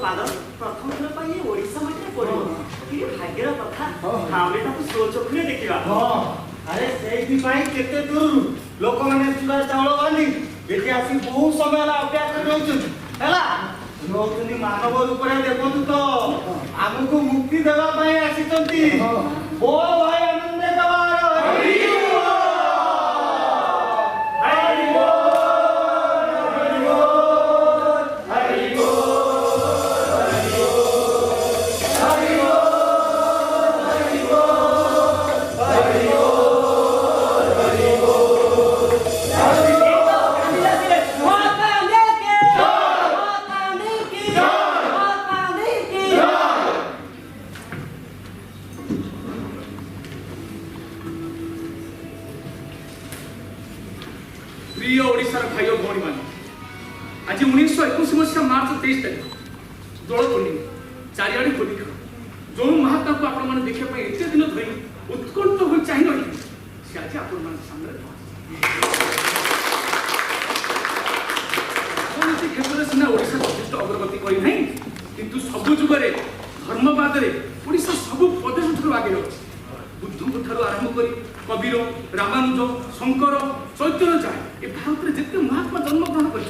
पाद प्रथम थर पाई ओडिसा माटे पड़ो कि भाग्यर कथा आमे ताको सो चोखरे देखिबा। हां अरे सेही पाई केते दूर लोक माने चूड़ा चावल बांधी एठी आसी बहुत समय ला अभ्यास कर रहउछ हैला लोकनी मानव रूप रे देखंतु तो हमको मुक्ति देवा पाई आसीचंती। बोल भाई आनंद दबार हरि प्रिय ओडिशार भाई और भौणी मान आज 1921 मसीहा मार्च 23 तारीख दोल पूर्णिमा चारिआडे होली खेल जो महात्मा को आपण माने देखिया पई एते दिन धरि उत्कंठ होई चाहि रही से आज आपण मान सामने पहुंची क्षेत्र में सिना ओडिशा यथेष्ट अग्रगति करी नहीं किंतु सब जुगरे धर्मवाद रे ओडिशा सब प्रदेश ठुर आगे रही बुद्ध ठार आरंभ करी कबीर रामानुज शंकर चैतन्य जाए ए भारत में जिते महात्मा जन्मग्रहण कर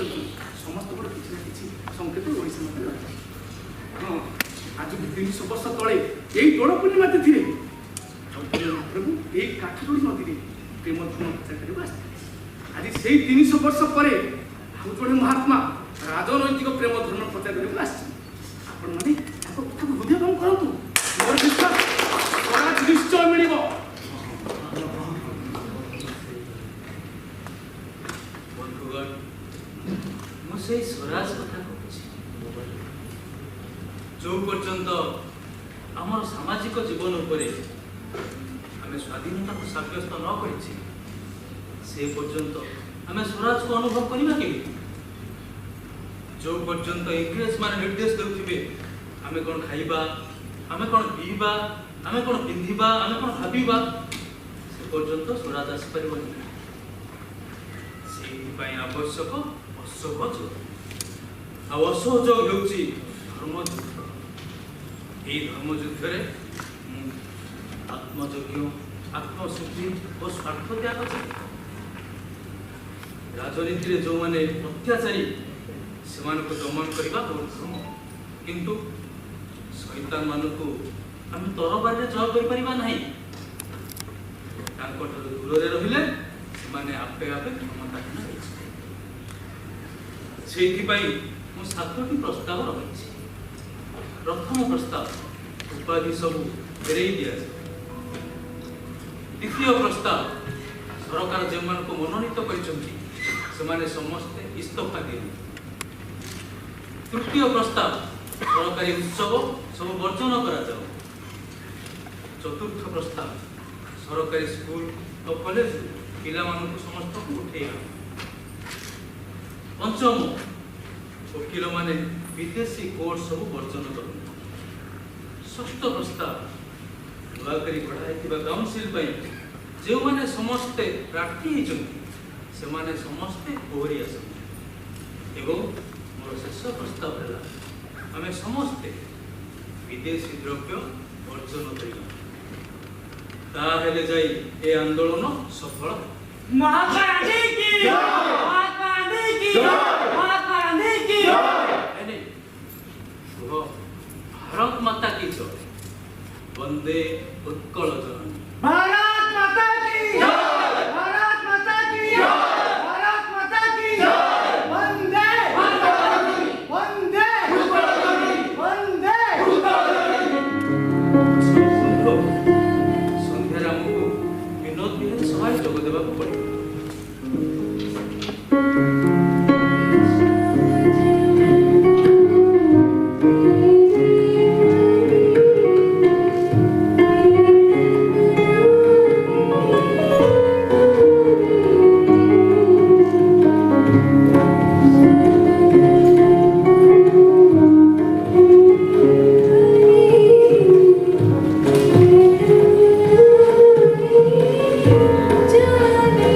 समस्त बड़ किसी ना किसी संकेत ओडिशा में रही। हाँ आज 300 वर्ष तले यही दोल पूर्णिमा तिथि प्रभु यही काठगोड़ी नदी में प्रेम धर्म प्रचार कर आज से 300 वर्ष पर जो महात्मा राजनैतिक प्रेम धर्म प्रचार करने हृदयंगम करूँ मोर विश्वास स्वराज निश्चय मिल से स्वराज कथा कहूँ जो पर्यंत आम सामाजिक जीवन उपरे आम स्वाधीनता को सब्यस्त न कर से पर्यंत आम स्वराज को अनुभव करवा के जो पर्यंत इंग्रेज मान निर्देश देउथिबे आम कौन खाइबा आम कौन पीवा आम कौन पिंधिबा आम कौन भाबिबा से पर्यंत स्वराज आसी परिबनी से आवश्यक असहज असहयोग होउची धर्मयुद्ध এই ধর্মযুদ্ধরে আত্মযজ্ঞ আত্মশুদ্ধি ও স্বার্থ ত্যাগ আছে রাজনীতি যে মানে অত্যাচারী সেমানକୁ দমন କରିବା ବହୁତ ଧର୍ମ କିନ୍ତୁ শয়তান ମାନଙ୍କୁ ଆମେ ତରବାରରେ ଜୟ କରିପାରିବା ନାହିଁ ତାଙ୍କଠାରୁ ଦୂରରେ ରହିଲେ ସେମାନେ ଆପେ ଆପେ କ୍ଷମତାହୀନ ହେଇଯିବେ ସେଇଥିପାଇଁ ମୁଁ 7ଟି ପ୍ରସ୍ତାବ ରଖିଛି। प्रथम प्रस्ताव उपाधि सब फेरई दि जाए। द्वितीय प्रस्ताव सरकार जो मनोनीत कर समस्ते इस्तीफा दिए। तृतीय प्रस्ताव सरकारी उत्सव सब वर्जन करा। चतुर्थ प्रस्ताव सरकारी स्कूल और कॉलेज पिला समस्त को उठे। पंचम वकील माने विदेशी कोर्ट सब वर्जन कर। षष्ठ प्रस्ताव नुआकरी बढ़ाई काउंसिल जो मैंने समस्ते प्रार्थी से माने समस्ते ओहरी आस। मोर शेष प्रस्ताव है आम समस्ते विदेशी द्रव्य वर्जन कर जाई ए आंदोलन सफल। महात्मा गांधी की महात्मा गांधी की महात्मा गांधी की भारत माता की जय। वंदे उत्कल जननी। भारत माता की जय। भारत माता की जय। भारत माता की जय। वंदे वंदे वंदे संध्याराम को विनोद विहार सभा जोग देवा पड़े। जाने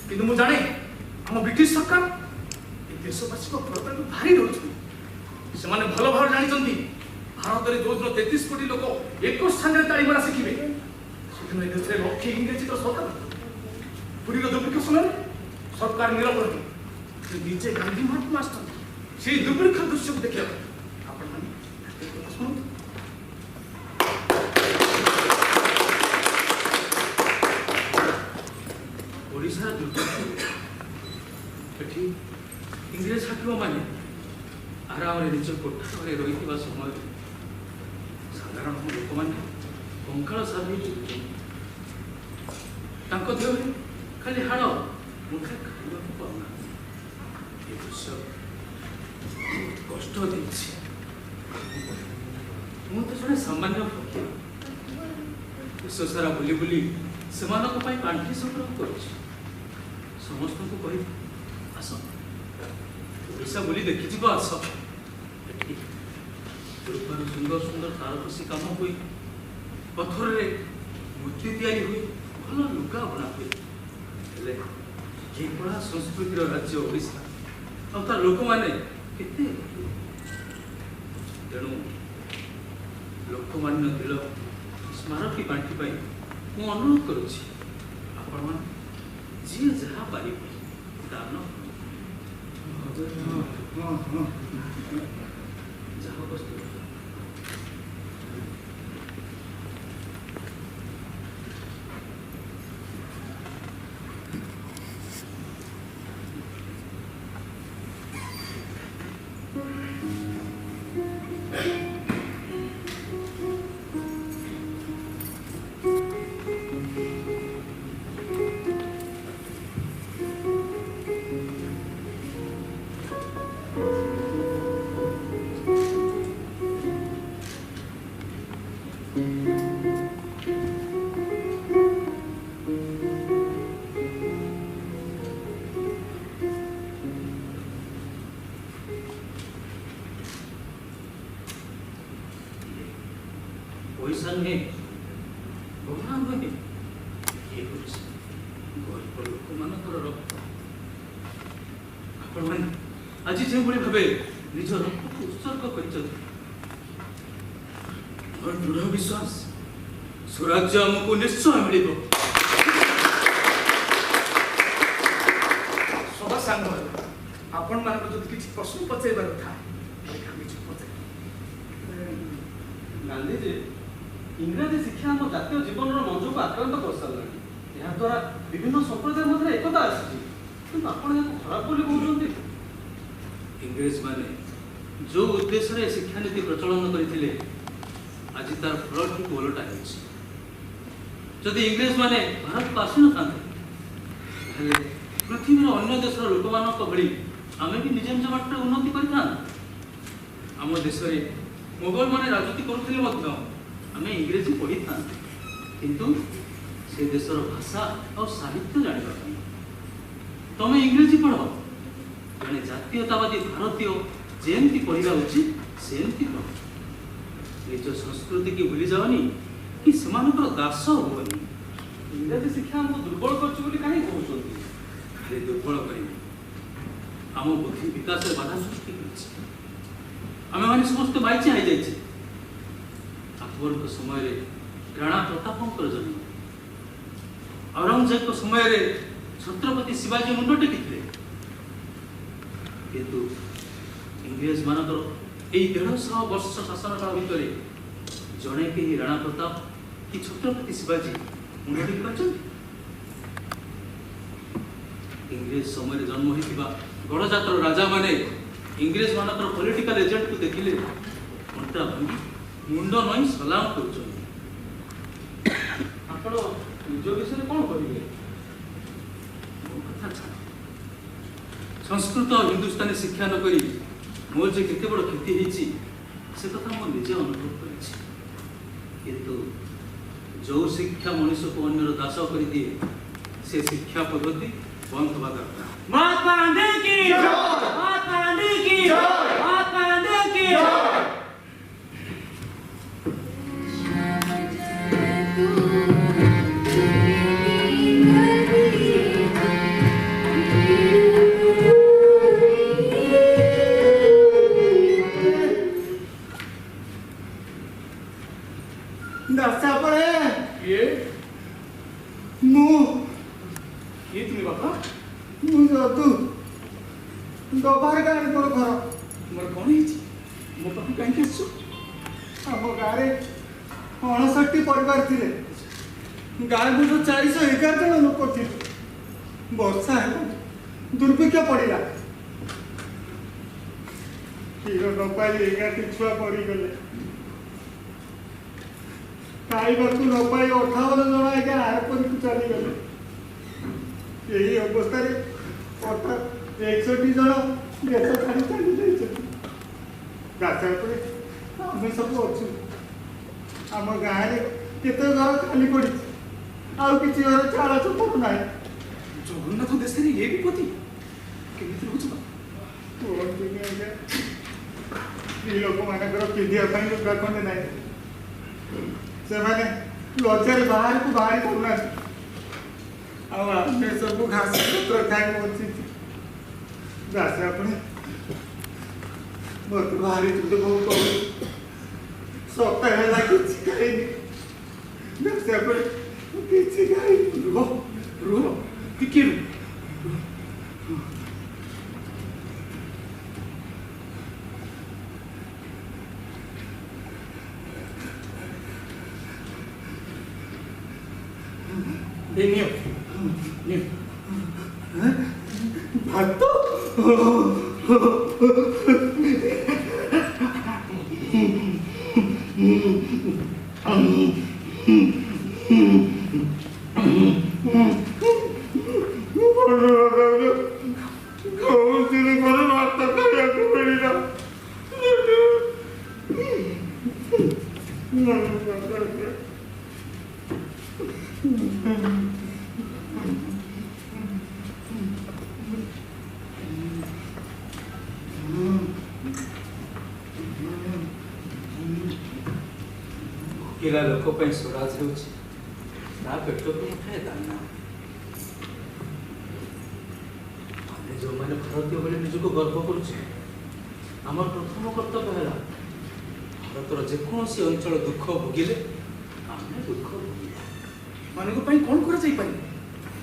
किंतु मु जाने हम ब्रिटिश सरकार ए देशवासी को प्रत्येक भारी डरुछन से माने भलो भाव जानिछंती भारत रे जो 33 कोटी लोक एक स्थान रे ताली मारा शिखिबे सेदिन ए देश रे लक्ष्य इंग्रेजी तो सरकार पुरी रो दुर्भिक्ष समय सरकार नीरव रही निजे गांधी महात्मा मास्टर से दुर्भिक्ष दृश्य को देखिया आपण माने सुन ओडिशा दुर्भिक्ष एठी इंग्रेज हाकिम माने आराम रे निज कोठा रे रहितबा समय साधारण लोक माने कंकाळ साधि तांको देहरे खाली हाड़ मुठे खाइबा को पाउना ए दृश्य कष्ट देछि मु तो जने सामान्य फकीर देश सारा बुली बुली सेमानक पाई पांठी संग्रह करुछि समस्त को कहि आस ओडिशा बुली देखि जिबो आस रूपार सुंदर सुंदर तारकसी काम हुई पत्थर रे मूर्ति तैयारी हुई भल लुगा बना हुई हेले ये कला संस्कृतिर राज्य ओडिशा और तार लोक माने केते तेणु लोकमान्य तिलक स्मारकी पांठी पाई मु अनुरोध करुछि आपण मान जी जहा पारिबे दान जहा वस्तु पैसा नुहे गहना नुहे ये गरीब लोक मानकर रक्त आपण मैंने आज जो भावे निज रक्त को उत्सर्ग कर दृढ़ विश्वास स्वराज्य आमको निश्चय मिल सभा सांग आपण मान जो किसी प्रश्न पचार था गांधी जी इंग्राजी शिक्षा आम जातीय जीवन मंच को आक्रांत कर सारे याद्वारा विभिन्न संप्रदाय मध्य एकता आसी खराब बोली कहते इंग्रेज माने जो उद्देश्य शिक्षा नीति प्रचलन करते आज तार फल ठीक ओलटा जदि इंग्रेज माने भारत को आसी ना पृथ्वी अन्य देश लोक मान भली आम भी निज निज बाट उन्नति करम देश में मोगल माने राजनीति करुले आम इंग्रेजी पढ़ी था किंतु से देशर भाषा और साहित्य जाना तमें इंग्रेजी पढ़ जड़े जातीयतावादी भारतीय जेमती पढ़ा उचित सेमती पढ़ निज संस्कृति की भूली जाओनी कि सेमानकर दास हुए इंग्राजी शिक्षा हमको दुर्बल कर कहीं कहते खाली दुर्बल कर आम बुद्धि विकास बाधा सृष्टि आम मैंने समस्त माइची आई जाइए अकबर के समय राणा प्रताप जन्म औरंगजेब के समय छत्रपति शिवाजी मुंड टेकी किंतु इंग्रेज मानकर 150 वर्ष शासन काल भितर जड़े के राणा प्रताप कि छत्रपति शिवाजी मुंड टेकी पार्टी इंग्रेज समय जन्म होता गणजातर राजा माने इंग्रेज मानकर पॉलिटिकल एजेंट को देखिले अंटा भांगी मुंड नई सलाम कर निज विषय कौन करेंगे संस्कृत और हिंदुस्तानी शिक्षा न करी मोर जे केते बड़ क्षति होती से कथा मो निजे अनुभव कर किंतु जो शिक्षा मनुष्य को अन्यर दास कर दिए से शिक्षा पद्धति बंद होगा दरकार। महात्मा गांधी की जय, महात्मा गांधी की जय, महात्मा गांधी की जय। तू ମୁଁ ଯଦୁ ଦବାର ଗାଁରେ ମୋର ଘର। ତୁମର କ'ଣ ହେଇଛି? ମୋ ପାଖକୁ କାହିଁକି ଆସିଛ? ଆମ ଗାଁରେ 59ଟି ପରିବାର ଥିଲେ। ଗାଁକୁ ତ 411 ଜଣ ଲୋକ ଥିଲେ। ବର୍ଷା ହେଲା, ଦୁର୍ଭିକ୍ଷ ପଡ଼ିଲା। କ୍ଷୀର ନ ପାଇ 11ଟି ଛୁଆ ମରିଗଲେ। ଖାଇବାକୁ ନ ପାଇ 58 ଜଣ ଆଜ୍ଞା ଆରପରିକୁ ଚାଲିଗଲେ। ଏହି ଅବସ୍ଥାରେ ହଠାତ୍ 61 ଜଣ ଦେଶ ଛାଡ଼ି ଚାଲି ଯାଇଛନ୍ତି। ଗାଛା ଉପରେ ଆମେ ସବୁ ଅଛୁ। ଆମ ଗାଁରେ କେତେ ଘର ଖାଲି ପଡ଼ିଛି, ଆଉ କିଛି ଘର ଚାଳ ଛପର ନାହିଁ। ଜଗନ୍ନାଥ ଦେଶରେ ଇଏ ବିପତ୍ତି କେମିତି ରହୁଛ? କୁହନ୍ତୁନି ଆଜ୍ଞା, ସ୍ତ୍ରୀ ଲୋକମାନଙ୍କର ପିନ୍ଧିବା ପାଇଁ ଲୁଗା ଖଣ୍ଡେ ନାହିଁ। ସେମାନେ ଲଜ୍ଜାରେ ବାହାରକୁ ବାହାରି ପାରୁନାହାନ୍ତି। ଆଉ ଆମେ ସବୁ ଘାସ ପତ୍ର ଖାଇ ବଞ୍ଚିଛୁ। ଦାସ ଆପଣ ମୋତେ ଭାରି ଦୁଃଖ କହୁଛି। ସପ୍ତାହ ହେଲା କିଛି ଖାଇନି। ଦାସ ଆପଣ କିଛି ଖାଇନି। ରୁହ ରୁହ ଟିକେ ରୁହ। নিও নিও ভাত ଭୋକିଲା ଲୋକ ପାଇଁ ସ୍ୱରାଜ ହେଉଛି ତା ପେଟକୁ ମୁଠାଏ ଦାନା। ଆମେ ଯେଉଁମାନେ ଭାରତୀୟ ବୋଲି ନିଜକୁ ଗର୍ବ କରୁଛେ, ଆମର ପ୍ରଥମ କର୍ତ୍ତବ୍ୟ ହେଲା ଭାରତର ଯେକୌଣସି ଅଞ୍ଚଳ ଦୁଃଖ ଭୋଗିଲେ ଆମେ ଦୁଃଖ ଭୋଗିବା। ମାନଙ୍କ ପାଇଁ କ'ଣ କରାଯାଇପାରିବ?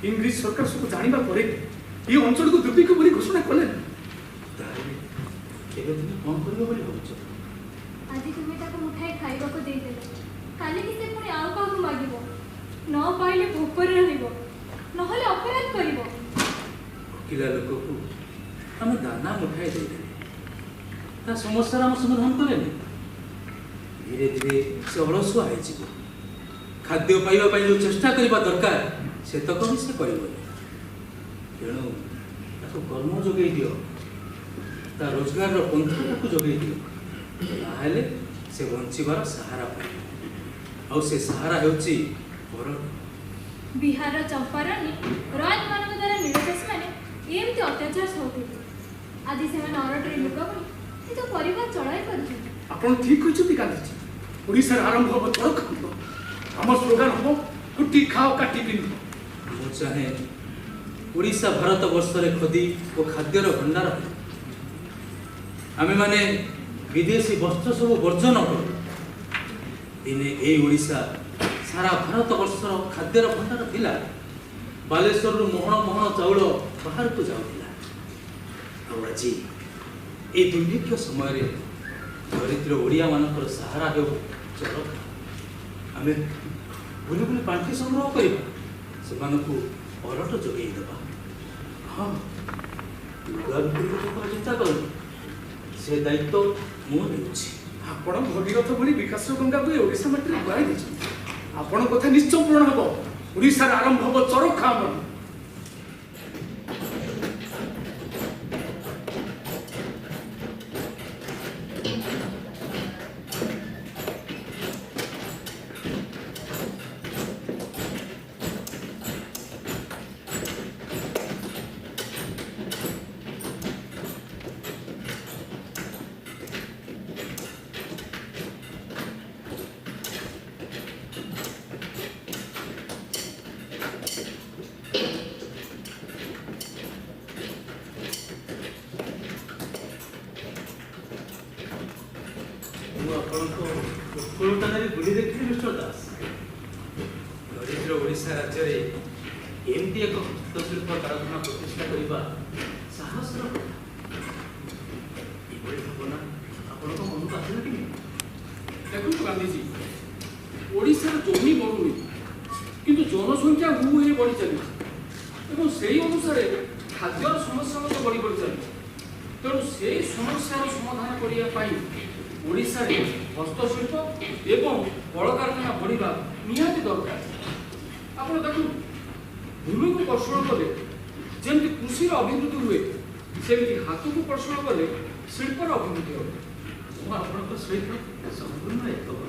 ଇଂରେଜ ସରକାର ସବୁ ଜାଣିବା ପରେ ଏ ଅଞ୍ଚଳକୁ ଦୁର୍ଭିକ୍ଷ ବୋଲି ଘୋଷଣା କଲେ। ତାହେଲେ ଏବେ ତୁମେ କ'ଣ କରିବ ବୋଲି ଭାବୁଛ? ଆଜି ତୁମେ ତାକୁ ମୁଠାଏ ଖାଇବାକୁ ଦେଇଦେଲ, କାଲିକି ସେ ପୁଣି ଆଉ କାହାକୁ ମାଗିବ। ନ ପାଇଲେ ଭୋକରେ ରହିବ, ନହେଲେ ଅପରାଧ କରିବ। ଭୋକିଲା ଲୋକକୁ ଆମେ ଦାନା ମୁଠାଏ ଦେଇଦେଲେ ତା ସମସ୍ୟାର ଆମ ସମାଧାନ କଲେନି। ଧୀରେ ଧୀରେ ସେ ଅଳସୁଆ ହେଇଯିବ। ଖାଦ୍ୟ ପାଇବା ପାଇଁ ଯେଉଁ ଚେଷ୍ଟା କରିବା ଦରକାର ସେତକ ବି ସେ କରିବନି। ତେଣୁ ତାକୁ କର୍ମ ଯୋଗାଇ ଦିଅ, ତା ରୋଜଗାରର ପନ୍ଥା ତାକୁ ଯୋଗାଇ ଦିଅ। ତାହେଲେ ସେ ବଞ୍ଚିବାର ସାହାରା ପାଇବ। ଆଉ ସେ ସାହାରା ହେଉଛି ଅରଣ୍ୟ। ବିହାରର ଚମ୍ପାରଣୀ ରୟତମାନଙ୍କ ଦ୍ୱାରା ନୀଳଚାଷୀମାନେ ଏମିତି ଅତ୍ୟାଚାର ସହୁଥିଲେ। ଆଜି ସେମାନେ ଅରଣ୍ୟରେ ଲୁଗା ବୁଣି ନିଜ ପରିବାର ଚଳାଇ ପାରୁଛନ୍ତି। ଆପଣ ଠିକ କହିଛନ୍ତି ଗାନ୍ଧୀଜୀ। ଓଡ଼ିଶାର ଆରମ୍ଭ ହେବ ଚରଖାନ୍ତ। ଆମ ସ୍ଲୋଗାନ ହେବ କୁଟି ଖାଅ କାଟି ପିନ୍ଧ। ମୁଁ ଚାହେଁ ଓଡ଼ିଶା ଭାରତ ବର୍ଷରେ ଖଦି ଓ ଖାଦ୍ୟର ଭଣ୍ଡାର ହେଉ। ଆମେମାନେ ବିଦେଶୀ ବସ୍ତ୍ର ସବୁ ବର୍ଜନ କରୁ। ଦିନେ ଏଇ ଓଡ଼ିଶା ସାରା ଭାରତ ବର୍ଷର ଖାଦ୍ୟର ଭଣ୍ଡାର ଥିଲା। ବାଲେଶ୍ୱରରୁ ମହଣ ମହଣ ଚାଉଳ ବାହାରକୁ ଯାଉଥିଲା। ଆଉ ଆଜି এই ଦୁର୍ଭିକ୍ଷ ସମୟରେ ଦରିଦ୍ର ଓଡ଼ିଆମାନଙ୍କର ସାହାରା ହେଉ ଚରଖା। ଆମେ ବୁଲି ବୁଲି ପାଣ୍ଠି ସଂଗ୍ରହ କରିବା, ସେମାନଙ୍କୁ ଅରଟ ଯୋଗାଇ ଦେବା। ହଁ, ଲୁଗା ବିକ୍ରି ଲୋକଙ୍କର ଚିନ୍ତା କରନ୍ତୁ, ସେ ଦାୟିତ୍ୱ ମୁଁ ନେଉଛି। ଆପଣ ଭଗୀରଥ ଭଳି ବିକାଶର ଗଙ୍ଗାକୁ ଏ ଓଡ଼ିଶା ମାଟିରେ ବୁଆଇ ଦେଇଛନ୍ତି। ଆପଣଙ୍କ କଥା ନିଶ୍ଚୟ ପୂରଣ ହେବ। ଓଡ଼ିଶାର ଆରମ୍ଭ ହେବ ଚରଖା ଆମର। ମୁଁ ଆପଣଙ୍କ ଉତ୍କଳତାରେ ବୁଲି ଦେଖିଲି ମିଷ୍ଟର ଦାସ। ଦରିଦ୍ର ଓଡ଼ିଶା ରାଜ୍ୟରେ ଏମିତି ଏକ ହସ୍ତଶିଳ୍ପ କାରଖାନା ପ୍ରତିଷ୍ଠା କରିବା ସାହସର କଥା। ଏଭଳି ଭାବନା ଆପଣଙ୍କ ମନକୁ ଆସିଲା କେମିତି? ଦେଖନ୍ତୁ ଗାନ୍ଧୀଜୀ, ଓଡ଼ିଶାର ଜମି ବଢ଼ୁନି କିନ୍ତୁ ଜନସଂଖ୍ୟା ହୁ ହେଇ ବଢ଼ି ଚାଲିଛି ଏବଂ ସେହି ଅନୁସାରେ ଖାଦ୍ୟର ସମସ୍ୟା ମଧ୍ୟ ବଢ଼ି ବଢ଼ି ଚାଲିଛି। ତେଣୁ ସେହି ସମସ୍ୟାର ସମାଧାନ କରିବା ପାଇଁ ଓଡ଼ିଶାରେ ହସ୍ତଶିଳ୍ପ ଏବଂ କଳକାରଖାନା ବଢ଼ିବା ନିହାତି ଦରକାର। ଆପଣ ଦେଖନ୍ତୁ, ଭୂମିକୁ କର୍ଷଣ କଲେ ଯେମିତି କୃଷିର ଅଭିବୃଦ୍ଧି ହୁଏ, ସେମିତି ହାତକୁ କର୍ଷଣ କଲେ ଶିଳ୍ପର ଅଭିବୃଦ୍ଧି ହେବ। ମୁଁ ଆପଣଙ୍କ ସହିତ ସମ୍ପୂର୍ଣ୍ଣ ଏକମତ।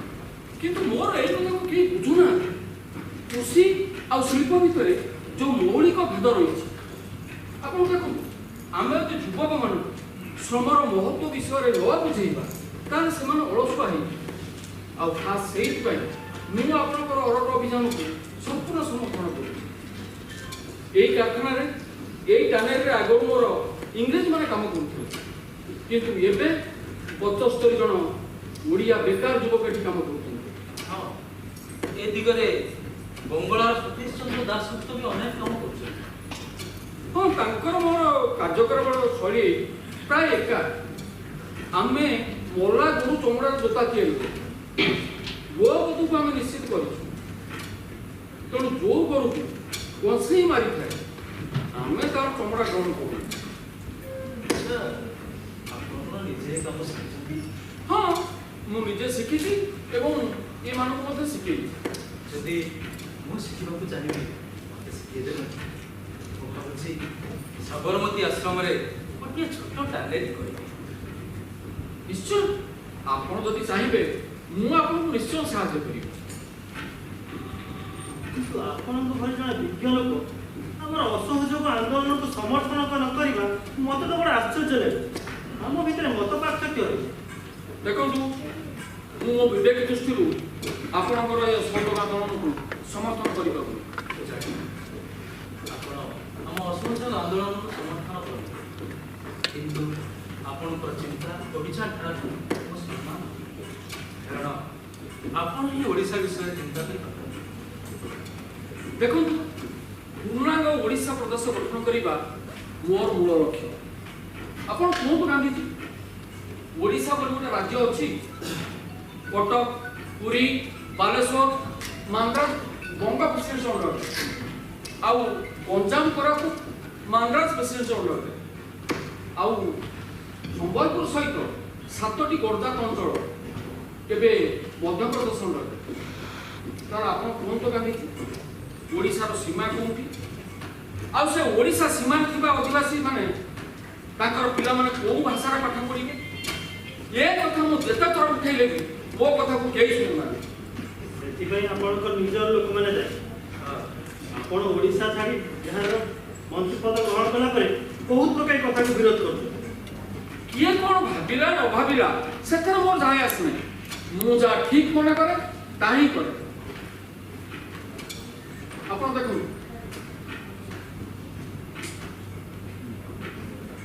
କିନ୍ତୁ ମୋର ଏଇ କଥାକୁ କେହି ବୁଝୁନାହାନ୍ତି। କୃଷି ଆଉ ଶିଳ୍ପ ଭିତରେ ଯେଉଁ ମୌଳିକ ଭେଦ ରହିଛି, ଆପଣ ଦେଖନ୍ତୁ, ଆମେ ଯଦି ଯୁବକମାନଙ୍କୁ ଶ୍ରମର ମହତ୍ଵ ବିଷୟରେ ନ ବୁଝେଇବା ତାହେଲେ ସେମାନେ ଅଳସୁଆ ହେଇଯିବେ। ଆଉ ଖାସ୍ ସେଇଥିପାଇଁ ମୁଁ ଆପଣଙ୍କର ଅରଟ ଅଭିଯାନକୁ ସମ୍ପୂର୍ଣ୍ଣ ସମର୍ଥନ କରୁଛି। ଏଇ କାରଖାନାରେ, ଏଇ ଟାନେଲରେ ଆଗରୁ ମୋର ଇଂରେଜମାନେ କାମ କରୁଥିଲେ, କିନ୍ତୁ ଏବେ 75 ଜଣ ଓଡ଼ିଆ ବେକାର ଯୁବକ ଏଠି କାମ କରୁଛନ୍ତି। ହଁ, ଏ ଦିଗରେ ବଙ୍ଗଳାର ସତୀଶ ଚନ୍ଦ୍ର ଦାସଗୁପ୍ତ ବି ଅନେକ କାମ କରୁଛନ୍ତି। ହଁ, ତାଙ୍କର ମୋର କାର୍ଯ୍ୟକ୍ରମର ଶୈଳୀ ପ୍ରାୟ ଏକା। ଆମେ ମଲା ଗୋରୁ ଚମଡ଼ାର ଜୋତା ତିଆରି କରୁ, ଗୋବଧୂକୁ ଆମେ ନିଶ୍ଚିତ କରିଛୁ। ତେଣୁ ଯୋଉ ଗୋରୁକୁ କଂସେଇ ମାରିଥାଏ ଆମେ ତାର ଚମଡ଼ା ଗ୍ରହଣ କରୁ। ଆଚ୍ଛା, ଆପଣ ନିଜେ କାମ ଶିଖିଛନ୍ତି? ହଁ, ମୁଁ ନିଜେ ଶିଖିଛି ଏବଂ ଏମାନଙ୍କୁ ମଧ୍ୟ ଶିଖେଇଛି। ଯଦି ମୁଁ ଶିଖିବାକୁ ଚାହିଁବି ମୋତେ ଶିଖେଇଦେବେ? ମୁଁ ଭାବୁଛି ସାବରମତୀ ଆଶ୍ରମରେ ଗୋଟିଏ ଛୋଟ ଟାନେଲ କରିବି। ନିଶ୍ଚୟ, ଆପଣ ଯଦି ଚାହିଁବେ ମୁଁ ଆପଣଙ୍କୁ ନିଶ୍ଚୟ ସାହାଯ୍ୟ କରିବି। କିନ୍ତୁ ଆପଣଙ୍କ ଭଳି ଜଣେ ବିଜ୍ଞ ଲୋକ ଆମର ଅସହଯୋଗ ଆନ୍ଦୋଳନକୁ ସମର୍ଥନ ନ କରିବା ମୋତେ ତ ବଡ଼ ଆଶ୍ଚର୍ଯ୍ୟ ଲାଗେ। ଆମ ଭିତରେ ମତ ପାର୍ଥକ୍ୟ ରହିଛି। ଦେଖନ୍ତୁ, ମୁଁ ମୋ ବିବେକ ଦୃଷ୍ଟିରୁ ଆପଣଙ୍କର ଏ ଅସହଯୋଗ ଆନ୍ଦୋଳନକୁ ସମର୍ଥନ କରିବାକୁ ଆପଣ ଆମ ଅସହଯୋଗ ଆନ୍ଦୋଳନକୁ ସମର୍ଥନ କରନ୍ତି, କିନ୍ତୁ ଆପଣଙ୍କର ଚିନ୍ତା ଓ ବିଚାରଧାରାକୁ ମୁଁ ସମ୍ମାନ କରେ। କାରଣ ଆପଣ ହିଁ ଓଡ଼ିଶା ବିଷୟରେ ଚିନ୍ତା କରିପାରନ୍ତି। ଦେଖନ୍ତୁ, ପୂର୍ଣ୍ଣାଙ୍ଗ ଓଡ଼ିଶା ପ୍ରଦେଶ ଗଠନ କରିବା ମୋର ମୂଳ ଲକ୍ଷ୍ୟ। ଆପଣ କୁହନ୍ତୁ ଗାନ୍ଧୀଜୀ, ଓଡ଼ିଶା ବୋଲି ଗୋଟେ ରାଜ୍ୟ ଅଛି? କଟକ, ପୁରୀ, ବାଲେଶ୍ୱର, ମାନ୍ଦ୍ରାଜ ବଙ୍ଗ ପ୍ରେସିଡେନ୍ସି ଅଣ୍ଡରରେ, ଆଉ ଗଞ୍ଜାମ, କୋରାପୁଟ ମାନ୍ଦ୍ରାଜ ପ୍ରେସିଡେନ୍ସି ଅଣ୍ଡରରେ, ଆଉ ସମ୍ବଲପୁର ସହିତ 7ଟି ଗର୍ଜାତ ଅଞ୍ଚଳ ଏବେ ମଧ୍ୟପ୍ରଦେଶ ଅଣ୍ଡରରେ। ତାହେଲେ ଆପଣ କୁହନ୍ତୁ ଗାନ୍ଧୀଜୀ, ଓଡ଼ିଶାର ସୀମା କେଉଁଠି? ଆଉ ସେ ଓଡ଼ିଶା ସୀମାରେ ଥିବା ଅଧିବାସୀ ମାନେ ତାଙ୍କର ପିଲାମାନେ କୋଉ ଭାଷାରେ ପାଠ ପଢ଼ିବେ? ଏ କଥା ମୁଁ ଯେତେ ଥର ଉଠେଇଲେ ବି ମୋ କଥାକୁ କେହି ଶୁଣୁନାହାନ୍ତି। ସେଥିପାଇଁ ଆପଣଙ୍କ ନିଜର ଲୋକମାନେ ଯାଏ। ଆପଣ ଓଡ଼ିଶା ଛାଡ଼ି ଏହାର ମନ୍ତ୍ରୀପଦ ଗ୍ରହଣ କଲା ପରେ ବହୁତ ଲୋକ ଏ କଥାକୁ ବିରୋଧ କରୁଛନ୍ତି। କିଏ କ'ଣ ଭାବିଲା ନ ଭାବିଲା ସେଥିରେ ମୋର ଯାଏ ଆସେ ନାହିଁ। ମୁଁ ଯାହା ଠିକ୍ ମନେ କରେ ତାହା ହିଁ କରେ। ଆପଣ ଦେଖନ୍ତୁ,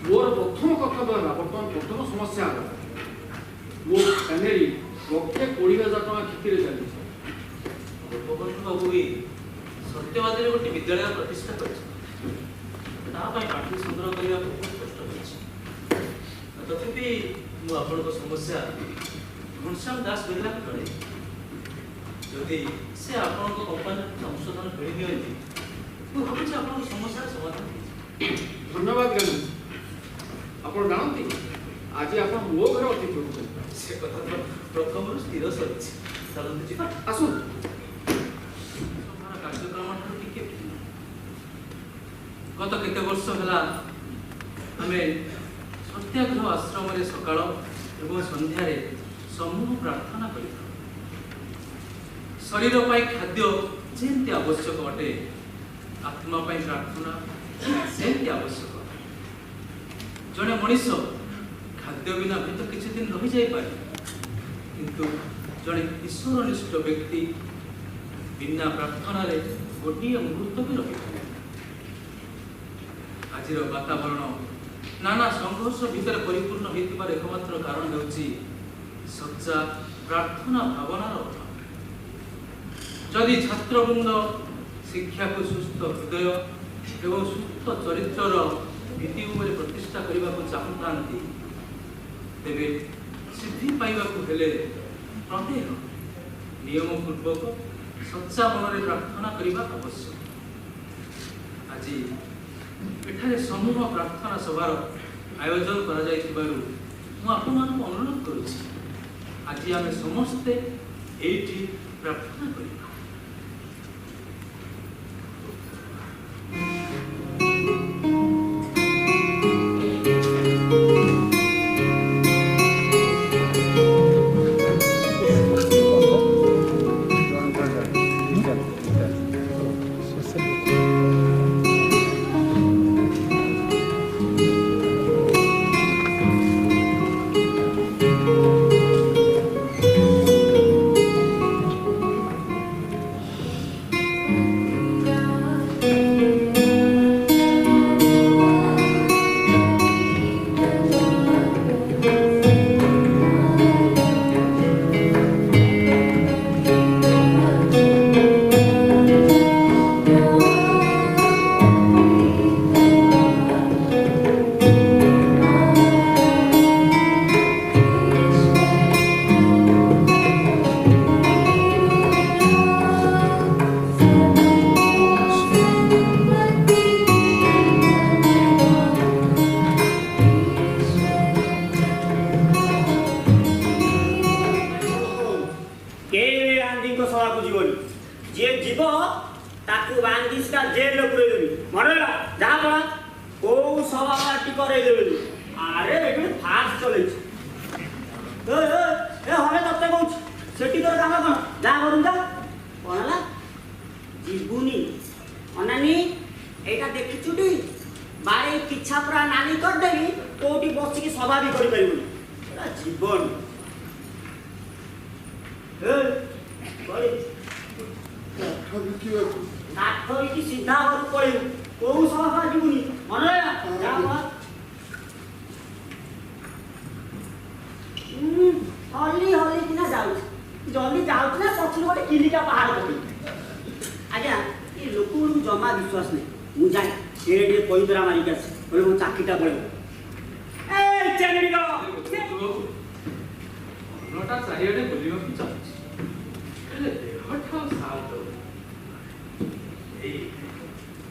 ମୋର ପ୍ରଥମ କର୍ତ୍ତବ୍ୟ ହେଲା, ବର୍ତ୍ତମାନ ପ୍ରଥମ ସମସ୍ୟା ହେଲା, ମୋ ଫ୍ୟାମିଲି 1,20,000 ଟଙ୍କା କ୍ଷତିରେ ଚାଲିଛି। ଗୋପବନ୍ଧୁ ବାବୁ ବି ସତ୍ୟବାଦୀରେ ଗୋଟେ ବିଦ୍ୟାଳୟ ପ୍ରତିଷ୍ଠା କରିଛନ୍ତି। ତା ପାଇଁ ପାଣ୍ଠି ସଂଗ୍ରହ କରିବା ବହୁତ କଷ୍ଟ ହୋଇଛି। ତଥାପି ମୁଁ ଆପଣଙ୍କ ସମସ୍ୟା ଘନଶ୍ୟାମ ଦାସ ବିର୍ଲାକୁ ଜଣେଇବି। ଯଦି ସେ ଆପଣଙ୍କ କମ୍ପାନୀର ସଂଶୋଧନ କିଣି ନିଅନ୍ତି, ମୁଁ ଭାବୁଛି ଆପଣଙ୍କ ସମସ୍ୟାର ସମାଧାନ ହେଇଯିବ। ଧନ୍ୟବାଦ ଗାନ୍ଧୀ। ଆପଣ ଜାଣନ୍ତି, ଆଜି ଆପଣ ମୋ ଘରେ ଅତିଥି ହେଉଛନ୍ତି। ସେ କଥା ତ ପ୍ରଥମରୁ ସ୍ଥିର ସରିଛି। ଚାଲନ୍ତୁ ଯିବା। ଆସନ୍ତୁ। ସଭାର କାର୍ଯ୍ୟକ୍ରମ ଠାରୁ ଟିକେ ଭିନ୍ନ। ଗତ କେତେ ବର୍ଷ ହେଲା ଆମେ ସତ୍ୟାଗ୍ରହ ଆଶ୍ରମରେ ସକାଳ ଏବଂ ସନ୍ଧ୍ୟାରେ ସମୂହ ପ୍ରାର୍ଥନା କରିଥାଉ। ଶରୀର ପାଇଁ ଖାଦ୍ୟ ଯେମିତି ଆବଶ୍ୟକ ଅଟେ, ଆତ୍ମା ପାଇଁ ପ୍ରାର୍ଥନା ସେମିତି ଆବଶ୍ୟକ। ଜଣେ ମଣିଷ ଖାଦ୍ୟ ବିନା ହୁଏତ କିଛି ଦିନ ରହିଯାଇପାରେ, କିନ୍ତୁ ଜଣେ ଈଶ୍ୱରନିଷ୍ଠ ବ୍ୟକ୍ତି ବିନା ପ୍ରାର୍ଥନାରେ ଗୋଟିଏ ମୁହୂର୍ତ୍ତ ବି ରହିଥାଏ। ଆଜିର ବାତାବରଣ ନାନା ସଂଘର୍ଷ ଭିତରେ ପରିପୂର୍ଣ୍ଣ ହୋଇଥିବାର ଏକମାତ୍ର କାରଣ ହେଉଛି ସଚ୍ଚା ପ୍ରାର୍ଥନା ଭାବନାର ଅଭାବ। ଯଦି ଛାତ୍ରବୃନ୍ଦ ଶିକ୍ଷାକୁ ସୁସ୍ଥ ହୃଦୟ ଏବଂ ସୁସ୍ଥ ଚରିତ୍ରର ଭିତ୍ତି ଉପରେ ପ୍ରତିଷ୍ଠା କରିବାକୁ ଚାହୁଁଥାନ୍ତି, ତେବେ ସିଦ୍ଧି ପାଇବାକୁ ହେଲେ ପ୍ରତ୍ୟେକ ନିୟମ ପୂର୍ବକ ସଚ୍ଚା ମନରେ ପ୍ରାର୍ଥନା କରିବା ଆବଶ୍ୟକ। ଆଜି ଏଠାରେ ସମୂହ ପ୍ରାର୍ଥନା ସଭାର ଆୟୋଜନ କରାଯାଇଥିବାରୁ ମୁଁ ଆପଣମାନଙ୍କୁ ଅନୁରୋଧ କରୁଛି, ଆଜି ଆମେ ସମସ୍ତେ ଏଇଠି ପ୍ରାର୍ଥନା କରିବା।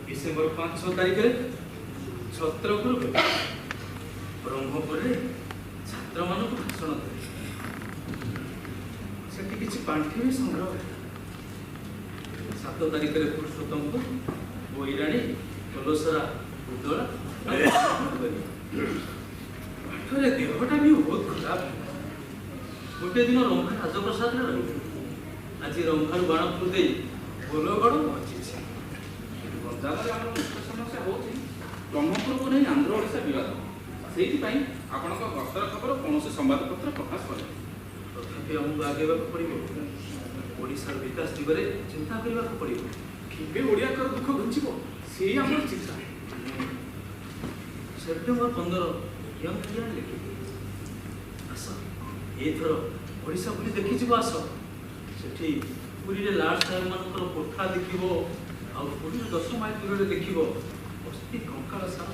डिसेम्बर 5 तारिख छत्रपुर ब्रह्मपुर छात्र मान भाषण देती किसी पांठि भी संग्रह 7 तारिख पुरुषोत्तमपुर बोईराणी कलसरा उदला पाठरे देहटा भी बहुत खराब गोटे दिन रंभा राजप्रसाद रही आज रंभार बाणपुर दे बोलगढ़ पहुंची गंजामरे आम मुख्य समस्या हूँ ब्रह्मपुर को नहीं आंध्र ओडिशा विवाद से गस्तर खबर कौन से संवादपत्र प्रकाश करे तथापि आमको आगे पड़ो ओडिशार विकास दिगरे चिंता करने पड़ो केवे ओडियाकर दुख घुंचब से आम चिंता सेप्टेम्बर 15 लिखी आस एथर ओडिशा बुली देखी आस से पुरी लाल साहेब मान कोठा देख पुरी 10 माइल दूर देख अस्थि कंकाल सार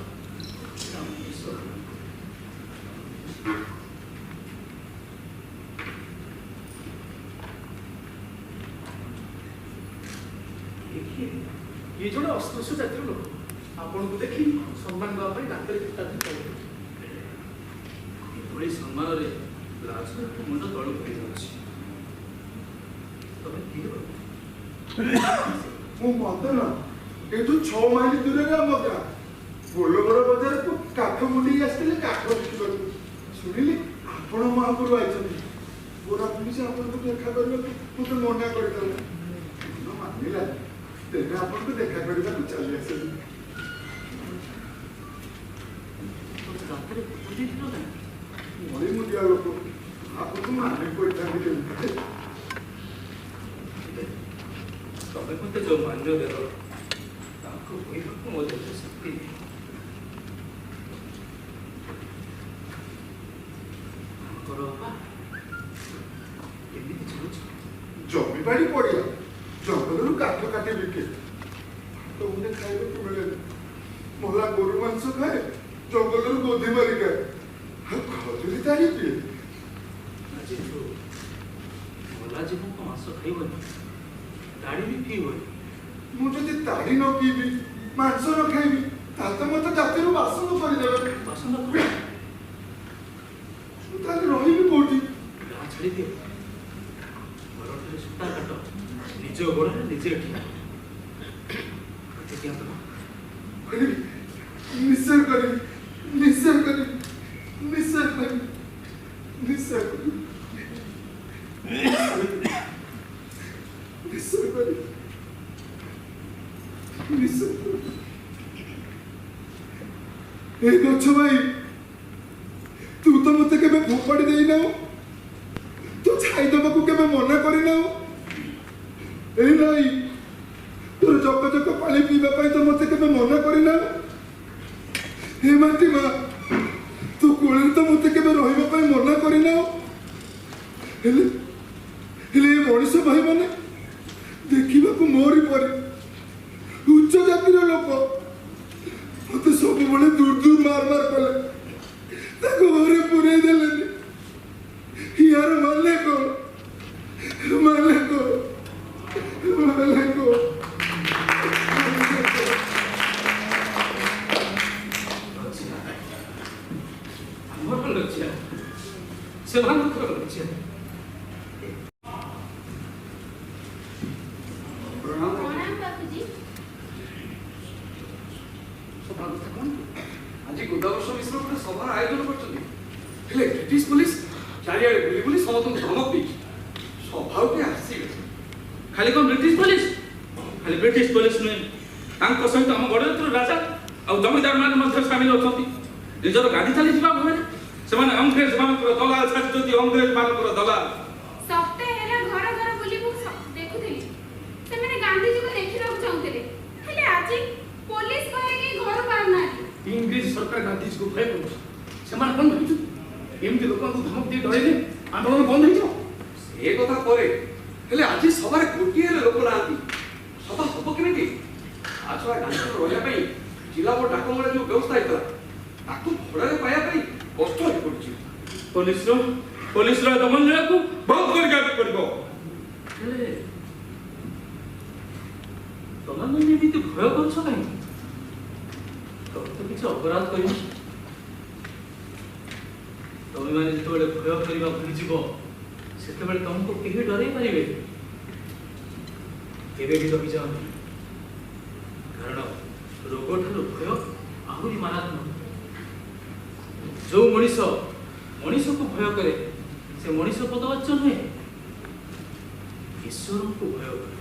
ये जड़े अस्पृश्य जातिर लोक आपन को देखी सम्मान देवा डाक्तरी एभली सम्मान राजनीति मुंड तल कर मदन ये 6 माइल दूर आम गाँ बोलगड़ बजार को काठ मुंडी आसते काठ बिकवा शुणिली आपण महापुर आई गोरा पुलिस आपको देखा करने मत मना कर मानिला तेरे आपको देखा करने चली आस मरी मुदिया लोक आपको माने कोई तमें मत जो मान्य देव मत शक्ति जमीबाड़ी पड़ा जंगल काठ काटे बिके तो उन्हें खाइबा मिले ମାଂସ ଖାଏ, ଜଙ୍ଗଲରୁ ଗୋଧି ମାରି ଖାଏ, ଆଉ ଖଜୁରୀ ତାଡ଼ି ପିଏ। ଆଜିଠୁ ଗଲା ଜୀବଙ୍କ ମାଂସ ଖାଇବନି, ଗାଡ଼ି ବି ପିଇବନି। ମୁଁ ଯଦି ତାଡ଼ି ନ ପିଇବି, ମାଂସ ନ ଖାଇବି, ତାହେଲେ ତ ମତେ ଜାତିରୁ ବାସନ କରିଦେବେ। ବାସନ କର, ମୁଁ ତାହେଲେ ରହିବି କୋଉଠି? ଗାଁ ଛାଡ଼ିଦିଅ, ଘରଠାରେ ସୂତା କାଟ, ନିଜ ଗୋଡ଼ରେ ନିଜେ ଠିଆ। ପ୍ରତିଜ୍ଞା କର। କରିବି, ନିଶ୍ଚୟ କରିବି, ନିଶ୍ଚୟ କରିବି, ନିଶ୍ଚୟ କରିବି, ନିଶ୍ଚୟ କରିବି, ନିଶ୍ଚୟ କରିବି, ନିଶ୍ଚୟ କରିବି। ଏ ଗଛ ଭାଇ, ତୁ ତ ମତେ କେବେ ଫୋପାଡ଼ି ଦେଇନାଉ, ତୁ ଛାଇ ଦେବାକୁ କେବେ ମନା କରିନାଉ। ଏଇ ନାଇଁ, ତୋର ଜକ ଜକ ପାଣି ପିଇବା ପାଇଁ ତ ମତେ କେବେ ମନା କରିନାଉ। ହେ ମାଟି ମା, ତୁ କୋଳରେ ତ ମତେ କେବେ ରହିବା ପାଇଁ ମନା କରିନାଉ। ହେଲେ ହେଲେ ଏ ମଣିଷ ଭାଇମାନେ ଦେଖିବାକୁ ମୋରି ପରି ଉଚ୍ଚ ଜାତିର ଲୋକ ମତେ ସବୁବେଳେ ଦୂର ଦୂର ମାର ମାର କଲେ, ତାଙ୍କ ଘରେ ପୁରେଇ ଦେଲେନି। ইয়ার মানে কো, ମାନେ କో, ମାନେ କো। ଆମର ଲଜ୍ଜା, ସେମାନଙ୍କର ଲଜ୍ଜା। प्रणाम बापूजी। ସଭା କଥା କଣ? ଆଜି ଗୋଦାବର୍ଷ ମିଶ୍ର ଗୋଟେ ସଭାର ଆୟୋଜନ କରିଛନ୍ତି, ହେଲେ ବ୍ରିଟିଶ ପୋଲିସ ଚାରିଆଡ଼େ ବୁଲି ବୁଲି ସମସ୍ତଙ୍କୁ ଧମକ ଦେଇଛି, ସଭାକୁ କେହି ଆସିବେ। ଖାଲି କ'ଣ ବ୍ରିଟିଶ ପୋଲିସ? ଖାଲି ବ୍ରିଟିଶ ପୋଲିସ ନୁହେଁ, ତାଙ୍କ ସହିତ ଆମ ଗଡ଼ଜାତର ରାଜା ଆଉ ଜମିଦାରମାନେ ମଧ୍ୟ ସାମିଲ ଅଛନ୍ତି। ନିଜର ଗାଡ଼ି ଚାଲିଯିବା ଭୟରେ ସେମାନେ ଅଂଗ୍ରେଜମାନଙ୍କର ଦଲାଲ ଛାଡ଼ିଛନ୍ତି, ଅଂଗ୍ରେଜମାନଙ୍କର ଦଲାଲ। ସପ୍ତାହ ହେଲା ଘର ଘର ବୁଲି ମୁଁ ଦେଖୁଥିଲି, ସେମାନେ ଗାନ୍ଧିଜୀକୁ ଦେଖିବାକୁ ଚାହୁଁଥିଲେ, ହେଲେ ଆଜି ପୋଲିସ କହିଲେ କେହି ଘର ପାଉନାହାନ୍ତି। ଇଂରେଜ ସରକାର ଗାନ୍ଧିଜୀକୁ ଭୟ କରୁଛି। ସେମାନେ କ'ଣ ଭାବୁଛନ୍ତି ଏମିତି ଲୋକଙ୍କୁ ଧମକ ଦେଇ ଡରେଇଲେ ଆନ୍ଦୋଳନ ବନ୍ଦ ହେଇଯିବ? ସେ କଥା ପରେ, ହେଲେ ଆଜି ସଭାରେ ଗୋଟିଏ ହେଲେ ଲୋକ ନାହାନ୍ତି, ସଭା ହବ କେମିତି? ଆଛଡ଼ା ଗାନ୍ଧୀର ରହିବା ପାଇଁ ଜିଲ୍ଲା ବୋର୍ଡ ଡାକମରେ ଯେଉଁ ବ୍ୟବସ୍ଥା ହେଇଥିଲା ତାକୁ ଭଡ଼ାରେ ପାଇବା ପାଇଁ କଷ୍ଟ ହୋଇପଡ଼ିଛି। ପୋଲିସର ଦମନକୁ ବନ୍ଦ କରିବାକୁ ପଡ଼ିବ। ହେଲେ ତମେମାନେ ଏମିତି ଭୟ କରୁଛ କାହିଁକି? ତମେ ତ କିଛି ଅପରାଧ କରିବ। ତମେମାନେ ଯେତେବେଳେ ଭୟ କରିବା ଭୁଲିଯିବ, ସେତେବେଳେ ତମକୁ କେହି ଡରେଇ ପାରିବେ? କେବେ ବି ଡରିଯାଅନି, କାରଣ ରୋଗଠାରୁ ଭୟ ଆହୁରି ମାରାତ୍ମକ। ଯେଉଁ ମଣିଷ ମଣିଷକୁ ଭୟ କରେ, ସେ ମଣିଷ ପଦବାଚ୍ୟ ନୁହେଁ, ଈଶ୍ୱରଙ୍କୁ ଭୟ କରେ।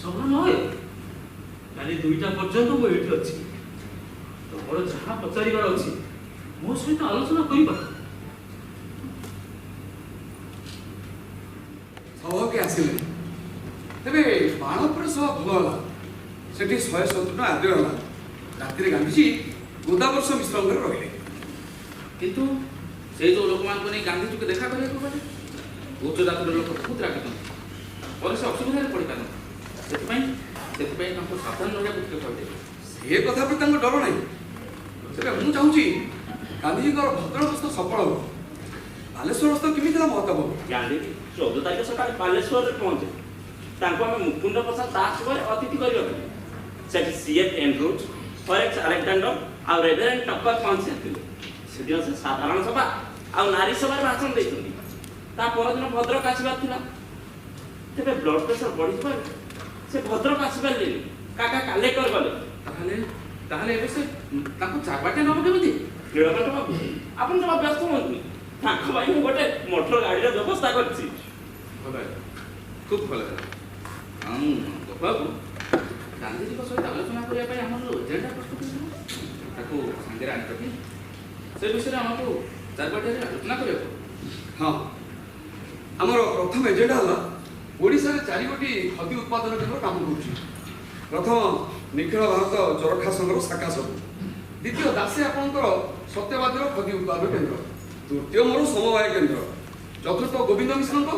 ସଭା ନୁହେଁ, କାଲି 2ଟା ପର୍ଯ୍ୟନ୍ତ ମୁଁ ଏଇଠି ଅଛି। ତମର ଯାହା ପଚାରିବାର ଅଛି ମୋ ସହିତ ଆଲୋଚନା କରିବା। ସଭାକୁ ଆସିଲେ, ତେବେ ବାଣପୁର ସଭା ଭଲ ହେଲା, ସେଠି 170 ଟଙ୍କା ଆଦାୟ ହେଲା। ରାତିରେ ଗାନ୍ଧିଜୀ ଗୋଦାବର୍ଷ ମିଶ୍ରଙ୍କର ରହିଲେ। କିନ୍ତୁ ସେ ଯେଉଁ ଲୋକମାନଙ୍କୁ ନେଇ ଗାନ୍ଧିଜୀକୁ ଦେଖା କରିବାକୁ ଗଲେ, ଉଚ୍ଚ ଜାତିର ଲୋକ ବହୁତ ରାଗିଛନ୍ତି, ପରେ ସେ ଅସୁବିଧାରେ ପଡ଼ିପାରନ୍ତି। ସେଥିପାଇଁ ତାଙ୍କୁ ସାବଧାନ ରହିବାକୁ ଟିକେ କହିଦେବେ। ସେ କଥା ପାଇଁ ତାଙ୍କ ଡର ନାହିଁ। ତେବେ ମୁଁ ଚାହୁଁଛି ଗାନ୍ଧିଜୀଙ୍କର ଭଦ୍ର ଗସ୍ତ ସଫଳ ହେବ। ବାଲେଶ୍ୱର ଗସ୍ତ କେମିତି ଥିଲା ମହତାବ? ଗାନ୍ଧୀଜୀ 14 ତାରିଖ ସକାଳେ ବାଲେଶ୍ୱରରେ ପହଞ୍ଚିଲେ। ତାଙ୍କୁ ଆମେ ମୁକୁନ୍ଦ ପ୍ରସାଦ ଦାସ ଘରେ ଅତିଥି କରିବାକୁ ସେଠି ସିଏଫ୍ ଏଣ୍ଡ୍ରୁଜ୍, ଫରେକ୍ସ ଆଲେକ୍ସାଣ୍ଡର ଆଉ ରେଭେରେଣ୍ଡ ଟକର ପହଞ୍ଚିଥିଲେ। ସେଦିନ ସେ ସାଧାରଣ ସଭା ଆଉ ନାରୀ ସଭାରେ ଭାଷଣ ଦେଇଛନ୍ତି। ତା ପରଦିନ ଭଦ୍ରକ ଆସିବାର ଥିଲା, ତେବେ ବ୍ଲଡ ପ୍ରେସର ବଢ଼ିଥିବାରୁ ସେ ଭଦ୍ରକ ଆସିପାରିଲେନି। କାକା କାଲେକ୍ଟର ଗଲେ। ତାହେଲେ ଏବେ ସେ ତାଙ୍କୁ ଚାବାଟେ ନେବ କେମିତି? ନୀଳକଣ୍ଠ ବାବୁ, ଆପଣ ଜମା ବ୍ୟସ୍ତ ହୁଅନ୍ତୁନି, ତାଙ୍କ ପାଇଁ ମୁଁ ଗୋଟେ ମୋଟର ଗାଡ଼ିର ବ୍ୟବସ୍ଥା କରିଛି। ଭଲ ହେଲା, ଖୁବ୍ ଭଲ ହେଲା। ବାବୁ, ଗାନ୍ଧିଜୀଙ୍କ ସହିତ ଆଲୋଚନା କରିବା ପାଇଁ ଆମର ଏଜେଣ୍ଡା ପ୍ରସ୍ତୁତ ହେଇଥିଲା, ତାକୁ ସାଙ୍ଗରେ ଆଣିଛନ୍ତି। ସେ ବିଷୟରେ ଆମକୁ ଚାରିପାଟିରେ ଆଲୋଚନା କରିବାକୁ। ହଁ, ଆମର ପ୍ରଥମ ଏଜେଣ୍ଡା ହେଲା ଓଡ଼ିଶାରେ 4ଗୋଟି ଖଦି ଉତ୍ପାଦନ କେନ୍ଦ୍ର କାମ କରୁଛି। ପ୍ରଥମ ନିଖିଳ ଭାରତ ଚରଖା ସଂଘର ଶାଖା ସବୁ, ଦ୍ୱିତୀୟ ଦାସୀ ଆପଣଙ୍କର ସତ୍ୟବାଦୀର ଖଦି ଉତ୍ପାଦନ କେନ୍ଦ୍ର, ତୃତୀୟ ମୋର ସମବାୟ କେନ୍ଦ୍ର, ଚତୁର୍ଥ ଗୋବିନ୍ଦ ମିଶ୍ରଙ୍କ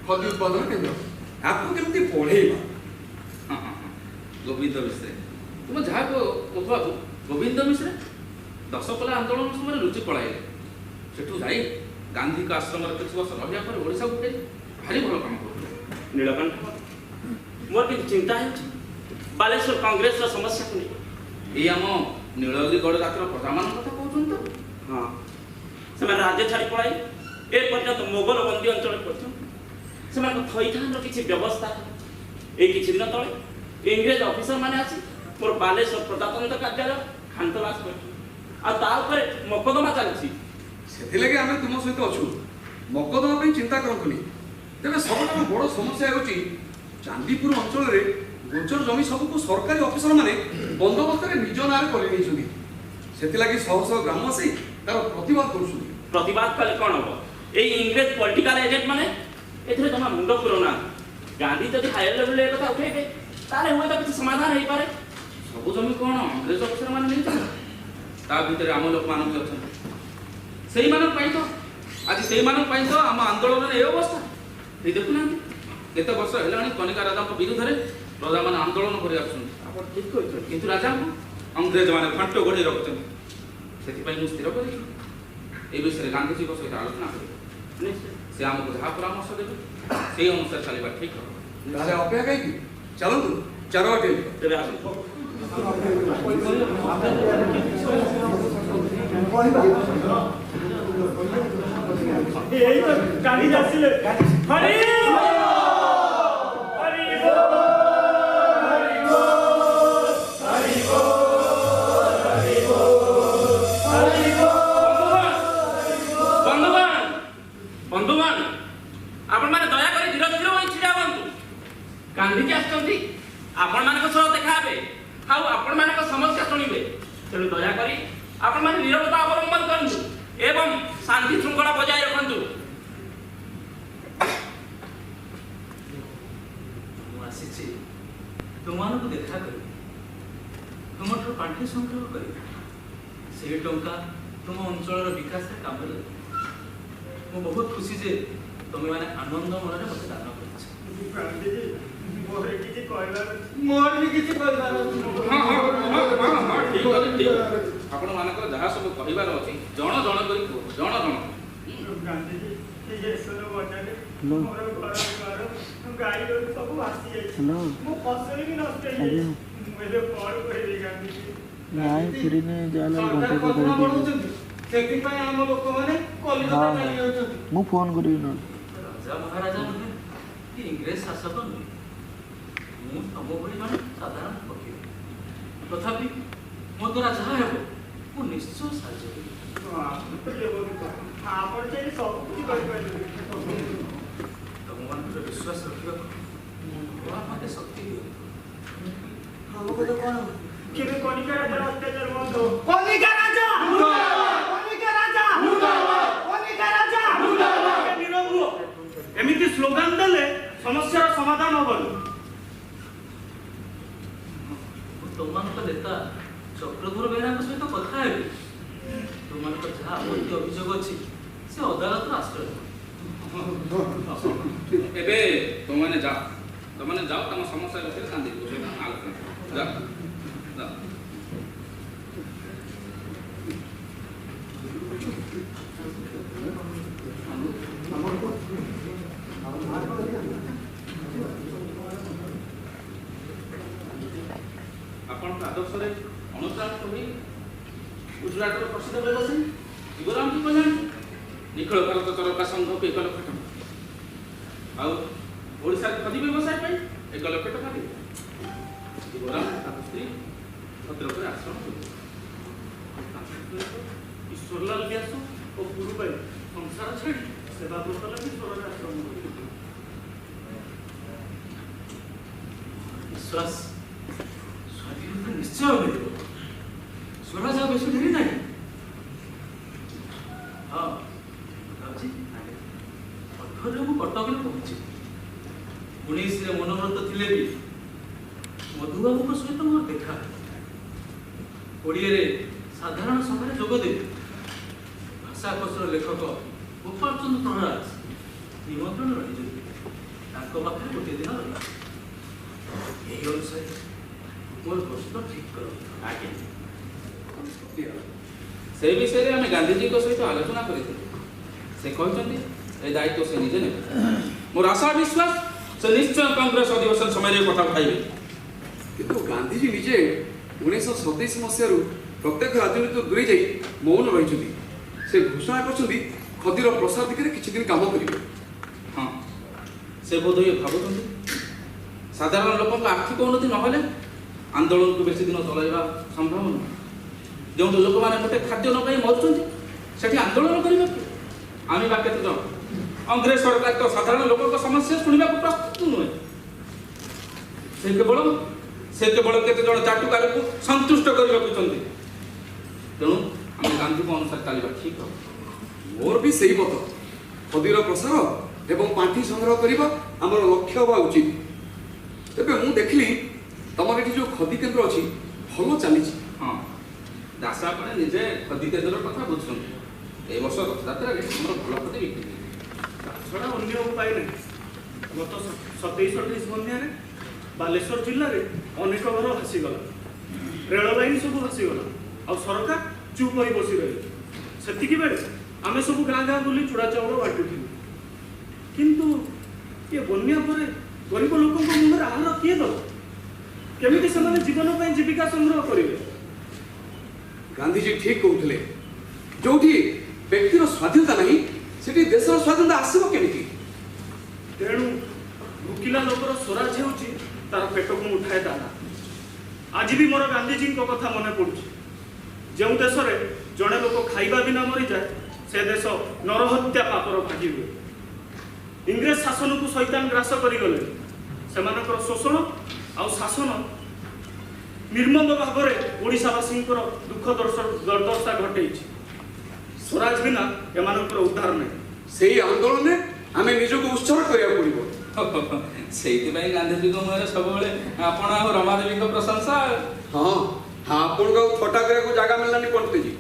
ଖଦି ଉତ୍ପାଦନ କେନ୍ଦ୍ର। ଆକୁ କେମିତି ବଢ଼େଇବା? ଗୋବିନ୍ଦ ବିଷୟ ତୁମେ ଯାହା କହୁଥିବାକୁ ଗୋବିନ୍ଦ ମିଶ୍ର ଦଶପଲ୍ଲା ଆନ୍ଦୋଳନ ସମୟରେ ଲୁଚି ପଳାଇଲେ। ସେଠୁ ଯାଇ ଗାନ୍ଧୀଙ୍କ ଆଶ୍ରମରେ କିଛି ବର୍ଷ ରହିବା ପରେ ଓଡ଼ିଶାକୁ ଫେରି ଭାରି ଭଲ କାମ କରୁଥିଲେ। ନୀଳକଣ୍ଠ ମୋର କିଛି ଚିନ୍ତା ହେଉଛି ବାଲେଶ୍ୱର କଂଗ୍ରେସର ସମସ୍ୟାକୁ ନେଇ। ଏଇ ଆମ ନୀଳଗିରି ଗଡ଼ ଜାତିର ପ୍ରଜାମାନଙ୍କ କଥା କହୁଛନ୍ତି ତ? ହଁ, ସେମାନେ ରାଜ୍ୟ ଛାଡ଼ି ପଳାଇ ଏ ପର୍ଯ୍ୟନ୍ତ ମୋଗଲ ବନ୍ଦୀ ଅଞ୍ଚଳରେ ପଡ଼ିଛନ୍ତି। ସେମାନଙ୍କ ଥଇଥାନର କିଛି ବ୍ୟବସ୍ଥା ଏଇ କିଛି ଦିନ ତଳେ ଇଂରେଜ ଅଫିସରମାନେ ଆସି ମୋର ବାଲେଶ୍ୱର ପ୍ରଜାତନ୍ତ୍ର କାର୍ଯ୍ୟାଳୟ ଖାନ୍ତଲାସ କରିଛନ୍ତି। ଆଉ ତା ଉପରେ ମକଦ୍ଦମା ଚାଲିଛି। ସେଥିଲାଗି ଆମେ ତୁମ ସହିତ ଅଛୁ। ମକଦ୍ଦମା ପାଇଁ ଚିନ୍ତା କରନ୍ତୁନି। ତେବେ ସବୁଠାରୁ ବଡ଼ ସମସ୍ୟା ହେଉଛି ଚାନ୍ଦିପୁର ଅଞ୍ଚଳରେ ଗୋଚର ଜମି ସବୁକୁ ସରକାରୀ ଅଫିସରମାନେ ବନ୍ଦୋବସ୍ତରେ ନିଜ ନାଁରେ କରି ନେଇଛନ୍ତି। ସେଥିଲାଗି ଶହ ଶହ ଗ୍ରାମବାସୀ ତାର ପ୍ରତିବାଦ କରୁଛନ୍ତି। ପ୍ରତିବାଦ କଲେ କ'ଣ ହବ? ଏଇ ଇଂରେଜ ପଲିଟିକାଲ ଏଜେଣ୍ଟ ମାନେ ଏଥିରେ ଜମା ମୁଣ୍ଡ ପୁରଉନାହାନ୍ତି। ଗାନ୍ଧୀ ଯଦି ହାୟର ଲେଭେଲରେ ଏ କଥା ଉଠେଇବେ ତାହେଲେ ହୁଏତ କିଛି ସମାଧାନ ହେଇପାରେ। ସବୁ ଜମି କ'ଣ ଇଂରେଜ ଅଫିସରମାନେ ନେଇଛନ୍ତି? ତା ଭିତରେ ଆମ ଲୋକମାନେ ବି ଅଛନ୍ତି। ସେଇମାନଙ୍କ ପାଇଁ ତ ଆଜି ସେଇମାନଙ୍କ ପାଇଁ ତ ଆମ ଆନ୍ଦୋଳନର ଏ ଅବସ୍ଥା। ଏଇ ଦେଖୁନାହାନ୍ତି କେତେ ବର୍ଷ ହେଲାଣି କନିକା ରାଜାଙ୍କ ବିରୁଦ୍ଧରେ ପ୍ରଜାମାନେ ଆନ୍ଦୋଳନ କରି ଆସୁଛନ୍ତି। ଆପଣ ଠିକ କହିଛନ୍ତି। କିନ୍ତୁ ରାଜାଙ୍କୁ ଅଂଗ୍ରେଜମାନେ ଘଣ୍ଟ ଘୋଡ଼େଇ ରଖୁଛନ୍ତି। ସେଥିପାଇଁ ମୁଁ ସ୍ଥିର କରିଛି এই ବିଷୟରେ ଗାନ୍ଧୀଜୀଙ୍କ ସହିତ ଆଲୋଚନା କରିବି। ସେ ଆମକୁ ଯାହା ପରାମର୍ଶ ଦେବେ ସେଇ ଅନୁସାରେ ଚାଲିବା ଠିକ ହେବ। ତାହେଲେ ଅପେକ୍ଷା କାହିଁକି? ଚାଲନ୍ତୁ ଚାର ବାଟେ ତେବେ ଆସନ୍ତୁ। এই তো গান্ধী যাচ্ছিলে। হরি ବନ୍ଧୁଗଣ, ଆପଣମାନେ ଦୟାକରି ଧୀର ଧୀର ହୋଇ ଛିଡ଼ା ହୁଅନ୍ତୁ। ଗାନ୍ଧୀଜୀ ଆସିଛନ୍ତି, ଆପଣମାନଙ୍କ ସହ ଦେଖା ହେବେ ଆଉ ଆପଣମାନଙ୍କ ସମସ୍ୟା ଶୁଣିବେ। ତେଣୁ ଦୟାକରି ଆପଣମାନେ ନିରବତା ଅବଲମ୍ବନ କରନ୍ତୁ ଏବଂ ଶାନ୍ତି ଶୃଙ୍ଖଳା ବଜାୟ ରଖନ୍ତୁ। ମୁଁ ଆସିଛି ତୁମମାନଙ୍କୁ ଦେଖା କରିବି, ତୁମଠାରୁ ପାଣ୍ଠି ସଂଗ୍ରହ କରିବି। ସେହି ଟଙ୍କା ତୁମ ଅଞ୍ଚଳର ବିକାଶରେ କାମରେ ଲାଗିବ। ମୁଁ ବହୁତ ଖୁସି ଯେ ତୁମେମାନେ ଆନନ୍ଦ ମନରେ ମୋତେ ଦାନ କରିଛ। ମୋର କିଛି କହିବାର ଅଛି। ଠିକ ଅଛି ଠିକ ଅଛି। ଆପଣମାନଙ୍କର ଯାହା ସବୁ କହିବାର ଅଛି ଜଣ ଜଣ କରି କୁହ। ଜଣ ଜଣ ଗାନ୍ଧୀଜୀ ଏ ଦେଶର ବଜାରରେ ମୋର ଘର ଦ୍ୱାର ଗାଈ ଗୋରୁ ସବୁ ଭାସି ଯାଇଛି। ମୋ ଫସଲ ବି ନଷ୍ଟ ହେଇଯାଇଛି। ମୁଁ ଏବେ କଣ କରିବି ଗାନ୍ଧୀଜୀ? ସରକାର କର୍ତ୍ତନ ବଢଉଛନ୍ତି, ସେଥିପାଇଁ ଆମ ଲୋକମାନେ କଲିକତା ଚାଲି ଯାଉଛନ୍ତି। ମୁଁ ଫୋନ କରିବି ନହେଲେ। ରାଜା ମହାରାଜା ନୁହେଁ କି ଇଂରେଜ ଶାସକ ନୁହେଁ। ମୁଁ ତମ ଭଳି ଜଣେ ସାଧାରଣ ଫକୀର। ତଥାପି ମୋ ଦ୍ୱାରା ଯାହା ହେବ ମୁଁ ନିଶ୍ଚୟ ସାହାଯ୍ୟ କରିବି। ଆପଣ ଚାହିଁଲେ ସବୁ କିଛି କରିପାରିବେ। ତମମାନଙ୍କର ବିଶ୍ୱାସ ରଖିବାକୁ ଭଗବାନ ମୋତେ ଶକ୍ତି ଦିଅନ୍ତୁ। ଆମ କଥା କଣ? କେବେ କନିକା ରାଜାର ଅତ୍ୟାଚାର ବନ୍ଦ ହବ? କନିକା ରାଜା! କନିକା ରାଜା! କନିକା ରାଜା! ନିରବ ହୁଅ। ଏମିତି ସ୍ଲୋଗାନ ଦେଲେ ସମସ୍ୟାର ସମାଧାନ ହବନି। ମୁଁ ତୁମମାନଙ୍କ ନେତା ଚକ୍ରଧର ବେହେରାଙ୍କ ସହିତ କଥା ହେବି। ତୁମମାନଙ୍କର ଯାହା ଆପତ୍ତି ଅଭିଯୋଗ ଅଛି ସେ ଅଦାଲତର ଆଶ୍ରୟ ନେବ। ଏବେ ତୁମମାନେ ଯାଅ ତମ ସମସ୍ୟା ବିଷୟରେ ଗାନ୍ଧୀଜୀଙ୍କ ସହିତ ଆଲୋଚନା କର। ଯାଅ ଯାଅ। ଆପଣଙ୍କ ଆଦର୍ଶରେ ଅନୁପ୍ରାଣିତ ହୋଇ ଗୁଜରାଟର ପ୍ରସିଦ୍ଧ ବ୍ୟବସାୟୀ ଶିବରାମଜୀ କଲ୍ୟାଣ ନିଖୋଳ ଭାରତ ଚରକା ସଂଘକୁ 1 ଲକ୍ଷ ଟଙ୍କା ଆଉ ଓଡ଼ିଶାରେ ଖଦି ବ୍ୟବସାୟ ପାଇଁ 1 ଲକ୍ଷ ଟଙ୍କା ଦେବେ। ଶିବରାମ ତାଙ୍କ ସ୍ତ୍ରୀ ଭଦ୍ରକରେ ଆଶ୍ରମ କରିବେ। ଈଶ୍ୱରଲାଲ ବ୍ୟାସ ଓ ଗୁରୁବାଇ ସଂସାର ଛାଡ଼ି ସେବା ବ୍ରତ ଲାଗି ସ୍ୱରରେ ଆଶ୍ରମ କରିବେ। ବିଶ୍ୱାସ ସ୍ୱାଧୀନତା ନିଶ୍ଚୟ ମିଳିବ। ସ୍ୱରାଜ ଆଉ ବେଶୀ ଡେରି ନାହିଁ। ହଁ ଭାବୁଛି 18ରେ ମୁଁ କଟକରେ ପହଞ୍ଚିବି। 19ରେ ମନୋବ୍ରତ ଥିଲେ ବି ମଧୁବାବୁଙ୍କ ସହିତ ମୋର ଦେଖା। 20ରେ ସାଧାରଣ ସଭାରେ ଯୋଗ ଦେବି। ଭାଷାକୋଷର ଲେଖକ ଗୋପାଳ ଚନ୍ଦ୍ର ପ୍ରହରାଜ ନିମନ୍ତ୍ରଣ ରହିଛନ୍ତି। ତାଙ୍କ ପାଖରେ ଗୋଟିଏ ଦିନ ରହିବ। ଏହି ଅନୁସାରେ ମୋର ପ୍ରଶ୍ନ ଠିକ୍ କର। ଆଜ୍ଞା। କଟିଗଲା। ସେ ବିଷୟରେ ଆମେ ଗାନ୍ଧିଜୀଙ୍କ ସହିତ ଆଲୋଚନା କରିଥିଲୁ। ସେ କହିଛନ୍ତି ଏ ଦାୟିତ୍ୱ ସେ ନିଜେ ନେବେ। ମୋର ଆଶା ବିଶ୍ୱାସ ସେ ନିଶ୍ଚୟ କଂଗ୍ରେସ ଅଧିବେଶନ ସମୟରେ କଥା ଉଠାଇବେ। କିନ୍ତୁ ଗାନ୍ଧିଜୀ ନିଜେ 1927 ମସିହାରୁ ପ୍ରତ୍ୟେକ ରାଜନୀତିରୁ ଦୂରେଇ ଯାଇ ମୌନ ରହିଛନ୍ତି। ସେ ଘୋଷଣା କରିଛନ୍ତି ଖଦୀର ପ୍ରସାର ଦିଗରେ କିଛି ଦିନ କାମ କରିବେ। ହଁ, ସେ ବୋଧହୁଏ ଭାବୁଛନ୍ତି ସାଧାରଣ ଲୋକଙ୍କ ଆର୍ଥିକ ଉନ୍ନତି ନହେଲେ ଆନ୍ଦୋଳନକୁ ବେଶୀ ଦିନ ଚଳାଇବା ସମ୍ଭବ ନୁହେଁ। ଯେଉଁଠି ଲୋକମାନେ ଗୋଟେ ଖାଦ୍ୟ ନ ପାଇ ମରୁଛନ୍ତି ସେଠି ଆନ୍ଦୋଳନ କରିବାକୁ ଆମେ ବା କେତେ ଜଣ? କଂଗ୍ରେସ ସରକାର ତ ସାଧାରଣ ଲୋକଙ୍କ ସମସ୍ୟା ଶୁଣିବାକୁ ପ୍ରସ୍ତୁତ ନୁହେଁ। ସେ କେବଳ କେତେ ଜଣ ଚାଟୁକାରକୁ ସନ୍ତୁଷ୍ଟ କରିବାକୁ ଚାହାନ୍ତି। ତେଣୁ ଆମେ ଗାନ୍ଧୀଙ୍କ ଅନୁସାରେ ଚାଲିବା ଠିକ୍ ହେବ। ମୋର ବି ସେଇ ମତ। ଖଦୀର ପ୍ରସାର ଏବଂ ପାଣ୍ଠି ସଂଗ୍ରହ କରିବା ଆମର ଲକ୍ଷ୍ୟ ହେବା ଉଚିତ। ତେବେ ମୁଁ ଦେଖିଲି ତମର ଏଠି ଯେଉଁ ଖଦୀ କେନ୍ଦ୍ର ଅଛି ଭଲ ଚାଲିଛି। ହଁ, ଦାସ ଆପଣ ନିଜେ ଖଦୀ କେନ୍ଦ୍ର କଥା ବୁଝୁଛନ୍ତି। ଏ ବର୍ଷ ରଥଯାତ୍ରାରେ ଆମର ଭଲ ଖଦୀ ବିକ୍ରି ହେଇଛି। ଛଡ଼ା ଅନ୍ୟ ଉପାୟ ନାହିଁ। ଗତ 27-28 ବନ୍ୟାରେ ବାଲେଶ୍ୱର ଜିଲ୍ଲାରେ ଅନେକ ଘର ଭାସିଗଲା, ରେଳ ଲାଇନ୍ ସବୁ ଭାସିଗଲା, ଆଉ ସରକାର ଚୁପ୍ ହୋଇ ବସି ରହିଲେ। ସେତିକି ବେଳେ ଆମେ ସବୁ ଗାଁ ଗାଁ ବୁଲି ଚୂଡ଼ା ଚାଉଳ ବାଣ୍ଟୁଥିଲୁ। କିନ୍ତୁ ଏ ବନ୍ୟା ପରେ ଗରିବ ଲୋକଙ୍କ ମୁହଁରେ ଆହାର କିଏ ଦେବ? କେମିତି ସେମାନେ ଜୀବନ ପାଇଁ ଜୀବିକା ସଂଗ୍ରହ କରିବେ? ଗାନ୍ଧିଜୀ ଠିକ୍ କହୁଥିଲେ, ଯୋଉଠି ବ୍ୟକ୍ତିର ସ୍ୱାଧୀନତା ନାହିଁ ସେଠି ଦେଶର ସ୍ୱାଧୀନତା ଆସିବ କେମିତି? ତେଣୁ ଭୋକିଲା ଲୋକର ସ୍ୱରାଜ ହେଉଛି ତାର ପେଟକୁ ଉଠାଏ ଦାନା। ଆଜି ବି ମୋର ଗାନ୍ଧିଜୀଙ୍କ କଥା ମନେ ପଡୁଛି। ଯେଉଁ ଦେଶରେ ଜଣେ ଲୋକ ଖାଇବା ବିନା ମରିଯାଏ ସେ ଦେଶ ନରହତ୍ୟା ପାପର ଭାଗି ହୁଏ। ଇଂରେଜ ଶାସନକୁ ଶୈତାନ ଗ୍ରାସ କରିଗଲେ। ସେମାନଙ୍କର ଶୋଷଣ ଆଉ ଶାସନ ନିର୍ମମ ଭାବରେ ଓଡ଼ିଶାବାସୀଙ୍କର ଦୁଃଖ ଦୁର୍ଦ୍ଦଶା ଘଟେଇଛି। ସ୍ୱରାଜ ବିନା ଏମାନଙ୍କର ଉଦ୍ଧାର ନାହିଁ। ସେଇ ଆନ୍ଦୋଳନରେ ଆମେ ନିଜକୁ ଉତ୍ସର୍ଗ କରିବାକୁ ପଡ଼ିବ। ସେଇଥିପାଇଁ ଗାନ୍ଧିଜୀଙ୍କ ମୁହଁରେ ସବୁବେଳେ ଆପଣ ଆଉ ରମାଦେବୀଙ୍କ ପ୍ରଶଂସା। ହଁ, ଆପଣଙ୍କୁ ଆଉ ଥଟ୍ଟା କରିବାକୁ ଜାଗା ମିଳିଲାନି ପଣ୍ଡିତଜୀ।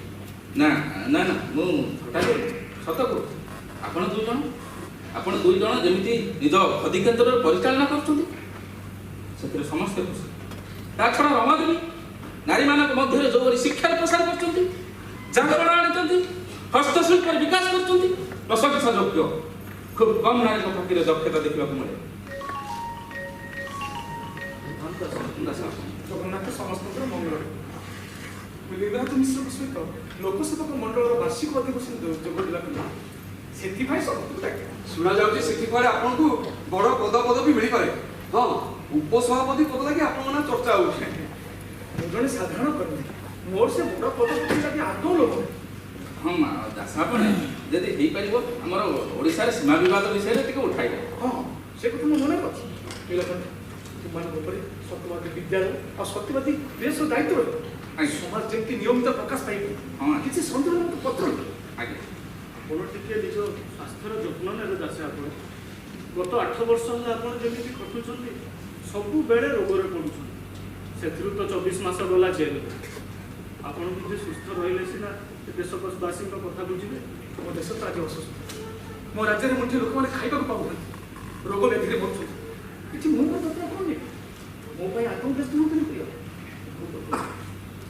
ନା ନା ନା, ମୁଁ ଥଟ୍ଟା କରୁନି, ସତ କହୁଛି। ଆପଣ ଦୁଇ ଜଣ ଯେମିତି ନିଜ ଖଦୀ କେନ୍ଦ୍ରରେ ପରିଚାଳନା କରୁଛନ୍ତି ସେଥିରେ ସମସ୍ତେ ଖୁସି। ତା ଛଡ଼ା ରମାଦେବୀ ନାରୀମାନଙ୍କ ମଧ୍ୟରେ ଯେଉଁଭଳି ଶିକ୍ଷାର ପ୍ରସାର କରୁଛନ୍ତି, ଜାଗରଣ ଆଣିଛନ୍ତି, ହସ୍ତଶିଳ୍ପର ବିକାଶ କରୁଛନ୍ତି, ପ୍ରଶଂସା ଯୋଗ୍ୟ। ଖୁବ୍ କମ୍ ନାରୀଙ୍କ ପାଖରେ ଦକ୍ଷତା ଦେଖିବାକୁ ମିଳେ। ଜଗନ୍ନାଥ ସମସ୍ତଙ୍କର ମଙ୍ଗଳ। ଲିଙ୍ଗରାଜ ମିଶ୍ରଙ୍କ ସହିତ ଲୋକସେବକ ମଣ୍ଡଳର ବାର୍ଷିକ ଅଧିବେଶନ ଯୋଗ ଦେବାକୁ ସେଥିପାଇଁ ସମସ୍ତଙ୍କୁ ଡାକିବା। ଶୁଣାଯାଉଛି ସେଥିପାଇଁ ଆପଣଙ୍କୁ ବଡ଼ ପଦପଦବୀ ମିଳିପାରେ। ହଁ, ଉପସଭାପତି ପଦ ଲାଗି ଆପଣଙ୍କ ନାଁ ଚର୍ଚ୍ଚା ହେଉଛି। ମୁଁ ଜଣେ ସାଧାରଣ କର୍ମୀ, ମୋର ସେ ବଡ଼ ପଦପଦବୀ ଲାଗି ଆଦୌ ଲୋଭ ନାହିଁ। ହଁ ଦାସ ଆପଣ ଯଦି ହେଇପାରିବ ଆମର ଓଡ଼ିଶାରେ ସୀମା ବିବାଦ ବିଷୟରେ ଟିକେ ଉଠାଇବେ। ହଁ, ସେ କଥା ମୁଁ ମନେ କରୁଛି। ପିଲାମାନେ ସେମାନଙ୍କ ଉପରେ ସତ୍ୟବାଦୀ ବିଦ୍ୟାଳୟ ଆଉ ସତ୍ୟବାଦୀ ପ୍ରେସର ଦାୟିତ୍ୱ ରହିବ। ସମାଜ ଯେମିତି ନିୟମିତ ପ୍ରକାଶ ପାଇବ। ହଁ, କିଛି ସନ୍ଦେହ ପତ୍ର ଆଜ୍ଞା। ଆପଣ ଟିକେ ନିଜ ସ୍ୱାସ୍ଥ୍ୟର ଯତ୍ନ ନେବେ ଦାସ। ଆପଣ ଗତ 8 ବର୍ଷ ହେଲା ଆପଣ ଯେମିତି ଖଟୁଛନ୍ତି ସବୁବେଳେ ରୋଗରେ ପଡ଼ୁଛନ୍ତି। ସେଥିରୁ ତ 24 ମାସ ଗଲା ଜେଲ୍। ଆପଣ ନିଜେ ସୁସ୍ଥ ରହିଲେ ସିନା ଦେଶବାସୀଙ୍କ କଥା ବୁଝିବେ। ମୋ ଦେଶ ତ ଆଜି ଅସୁସ୍ଥ। ମୋ ରାଜ୍ୟରେ ମଧ୍ୟ ଲୋକମାନେ ଖାଇବାକୁ ପାଉନାହାନ୍ତି, ରୋଗ ବ୍ୟାଧିରେ ମରୁଛନ୍ତି। କିଛି ମୁଁ ମୋ ଯତ୍ନ କରୁନି। ମୋ ପାଇଁ ଆଦୌ ବ୍ୟସ୍ତ ହୁଅନ୍ତୁନି ପ୍ରିୟ।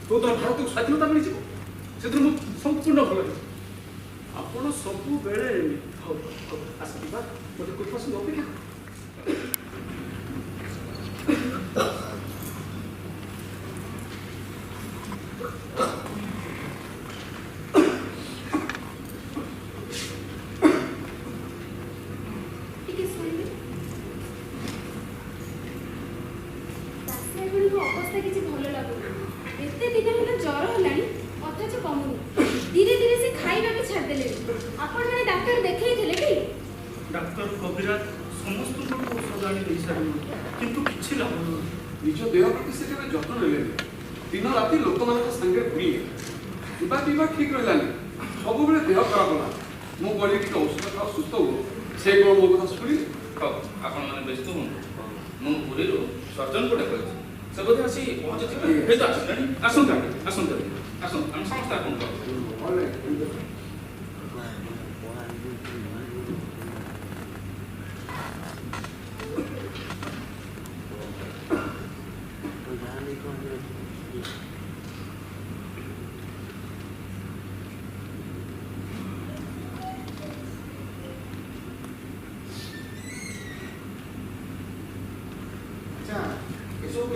ଯୋଉଦିନ ଭାରତକୁ ସ୍ୱାଧୀନତା ମିଳିଯିବ ସେଦିନ ମୁଁ ସମ୍ପୂର୍ଣ୍ଣ ଭଲ ହେଇଯିବ। ଆପଣ ସବୁବେଳେ ହଉ ହଉ ଆସିବା, ମୋତେ କୃପା ସହ ଅପେକ୍ଷା କର। ଅବସ୍ଥା କିଛି ଭଲ ଲାଗୁନି। ଏତେ ଦିନ ହେଲା ଜ୍ୱର ହେଲାଣି ଅଥଚ କମୁନି। ଧୀରେ ଧୀରେ ସେ ଖାଇବା ବି ଛାଡ଼ିଦେଲେଣି। ଆପଣ ମାନେ ଡାକ୍ତର ଦେଖେଇଥିଲେ କି? ଡାକ୍ତର କବିରାଜ ସମସ୍ତଙ୍କୁ ଔଷଧ ଆଣି ଦେଇସାରିଲେଣି, କିନ୍ତୁ କିଛି ଲାଭ ନୁହେଁ। ନିଜ ଦେହ ପ୍ରତି ସେ କେବେ ଯତ୍ନ ନେଲେନି। ଦିନ ରାତି ଲୋକମାନଙ୍କ ସାଙ୍ଗରେ ବୁଲିଲେ। ଖାଇବା ପିଇବା ଠିକ୍ ରହିଲାନି, ସବୁବେଳେ ଦେହ ଖରାପ ହେଲା। ମୁଁ କହିଲି ଟିକେ ଔଷଧ ଖାଅ, ସୁସ୍ଥ ହୁଅ। ସେ କ'ଣ ମୋ କଥା ଶୁଣିଲେ? ହଉ, ଆପଣମାନେ ବ୍ୟସ୍ତ ହୁଅନ୍ତୁ। ମୁଁ ପୁରୀରୁ ସର୍ଜନକୁ ଡାକୁଛି। ସେ ବୋଧେ ଆସି ପହଞ୍ଚିଥିବେ। ହୁଏତ ଆସିଲେଣି। ଆସନ୍ତୁ ଆସନ୍ତୁ ଆସନ୍ତୁ, ଆମେ ସମସ୍ତେ ଆପଣଙ୍କୁ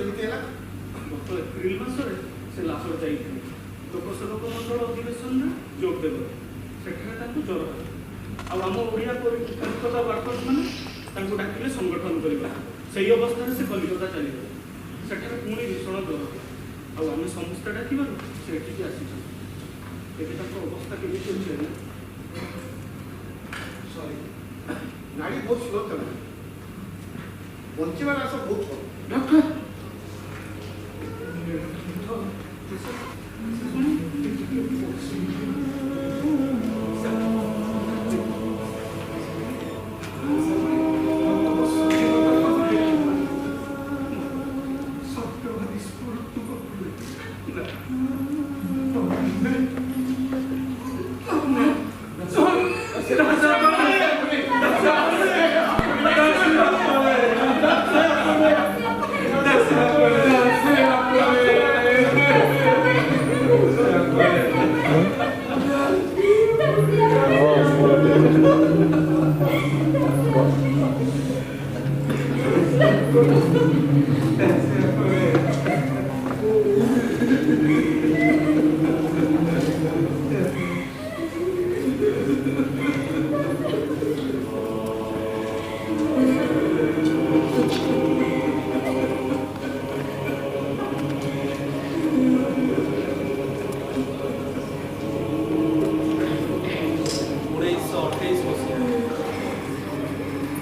କେମିତି ହେଲା? ଗତ ଏପ୍ରିଲ ମାସରେ ସେ ଲାହୋର ଯାଇଥିଲେ ଲୋକସେବକ ମଣ୍ଡଳ ଅଧିବେଶନରେ ଯୋଗ ଦେବେ। ସେଠାରେ ତାଙ୍କୁ ଜ୍ୱର ହେଲା। ଆଉ ଆମ ଓଡ଼ିଆ କଲିକତା ୱାର୍କର୍ସ ମାନେ ତାଙ୍କୁ ଡାକିଲେ ସଂଗଠନ କରିବା। ସେଇ ଅବସ୍ଥାରେ ସେ କଲିକତା ଚାଲିଗଲେ। ସେଠାରେ ପୁଣି ଭୀଷଣ ଜ୍ୱର ହେଲା। ଆଉ ଆମେ ସମସ୍ତେ ଡାକିବାରୁ ସେ ଏଠିକି ଆସିଛନ୍ତି। ଏବେ ତାଙ୍କ ଅବସ୍ଥା କେମିତି ଅଛି ଆଜ୍ଞା? ସରି, ଗାଡ଼ି ବହୁତ ସ୍ଲୋ ଚାଲୁଛି। ବଞ୍ଚିବାର ଆଶା ବହୁତ କମ୍। ଡକ୍ଟର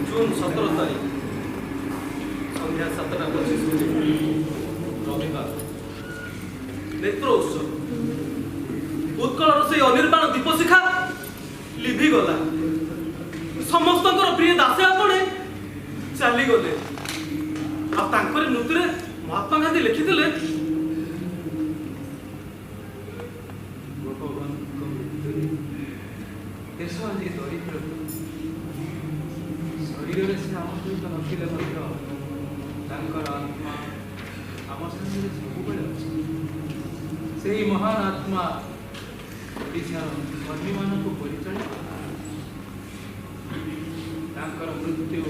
जून 17 तारीख संध्या 7:25 रविवार नेत्र उत्सव उत्कलर से अनिर्बाण दीपशिखा लिभि गला समस्त प्रिय दासे आपणे चली गले मृत्यु महात्मा गांधी लिखिले देश आज दरिद्र शरीर से आम सहित नथिले आत्मा आम सामने सब से महान आत्मा ओडिशार कर्मी मान परिचालित मृत्यु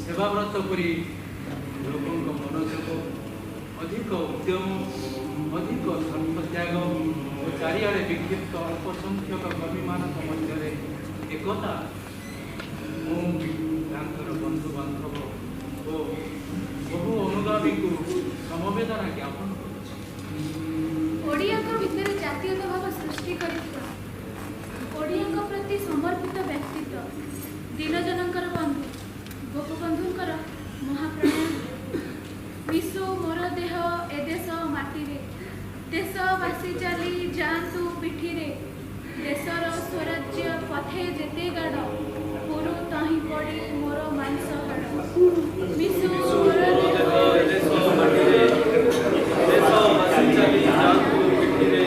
सेवाव्रत करी लोकों मनोयोग अधिक उद्यम अधिक धर्मत्याग और चारिआडे विक्षिप्त अल्प संख्यक कर्मी मान मध्य एकता बंधु बांधव और बहु अनुगामी को समवेदना ज्ञापन ओडिया भितर जातीयता भाव सृष्टि ओडिया प्रति समर्पित व्यक्तित्व दीनजनकर बंधु गोपबंधुंकर महाप्राण विश्व मोर देह ए देश माटीरे देशवासी चली जातु पिठीरे देशर स्वराज्य पथे जेते गाड़ पुरु तही पड़ी मोर मांस हाड़ विश्व मोर देह माटीरे देशवासी चली जातु पिठीरे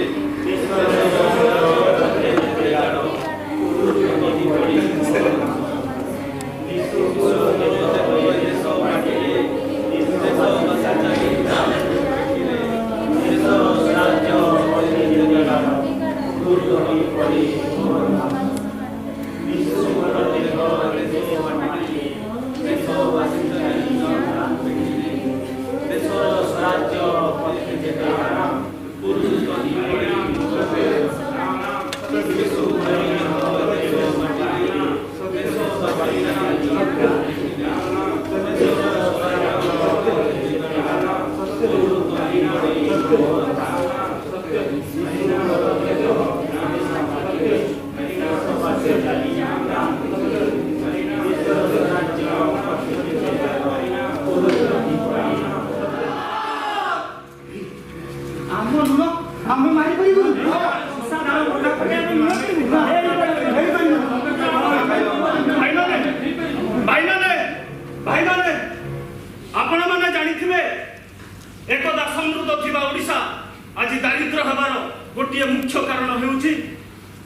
गोटे मुख्य कारण होउछि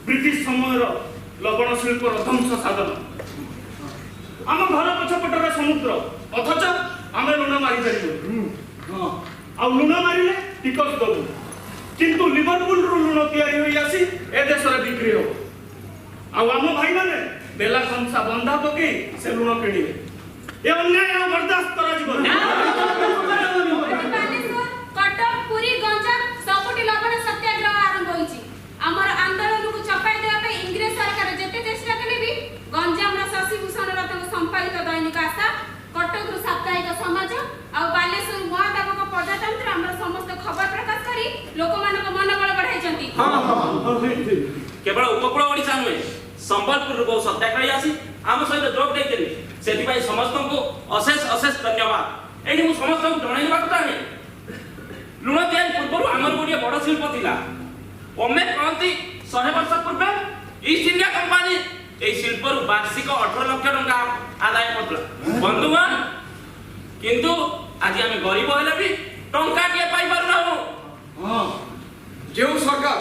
ब्रिटिश समय लवण शिल्पर ध्वंस साधन आम घर पछपटर समुद्र अथच आम लुण मारी पारू लुण मारे टिकस दबु किंतु लिवरपुल लुण तैयारी ए देश में बिक्री हो आम भाई मैंने बेला कंसा बंधा पकई से लुण किणवे ए अन्याय बर्दाश्त कर प्रजातंत्र आम समस्त खबर प्रकाश करी लोकमानक मनोबल बढ़ाइछंती। केवल उपकूल ओडिशा नुहे संबलपुर बहु सत्याग्रही आसी आम सहित जोग देते से समस्त को अशेष अशेष धन्यवाद। ये मुझे समस्त को जन चाहे लुण तैयारी पूर्व आमर गोटे बड़ शिल्प थिला ओमे कहती 100 वर्ष पूर्व ईस्ट इंडिया कंपानी ए शिल्प वार्षिक 18 लाख टंका आदाय करथला बंधुगण किंतु आज आम गरीब हेले भी टंका टिए पाई पारु ना जो सरकार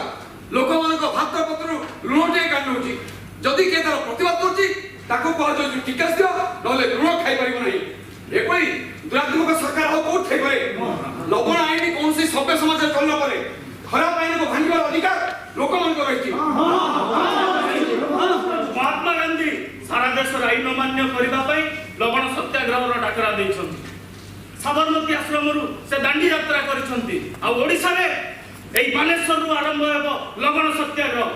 लोक मान भात पत्र लुण टे काटुची जदि के तार प्रतिवाद करची ताको कह जो टिकस दियो नले लुण खाई परिबो नहीं ए कोई दुरात्मक सरकार हो कोठ थे करे लवण आईन कौन सी सभ्य समाज चलना पड़े खराब आईन को भांगिबार अधिकार लोक मान को रहिची। महात्मा गांधी सारा देश आईन मान्य करबा पई लवण सत्याग्रह रो डाकरा दैछंती साबरमती आश्रम से दांडी यात्रा करिसंती आ ओडिसा रे एई बालेश्वर रु आरंभ हेबो लवण सत्याग्रह।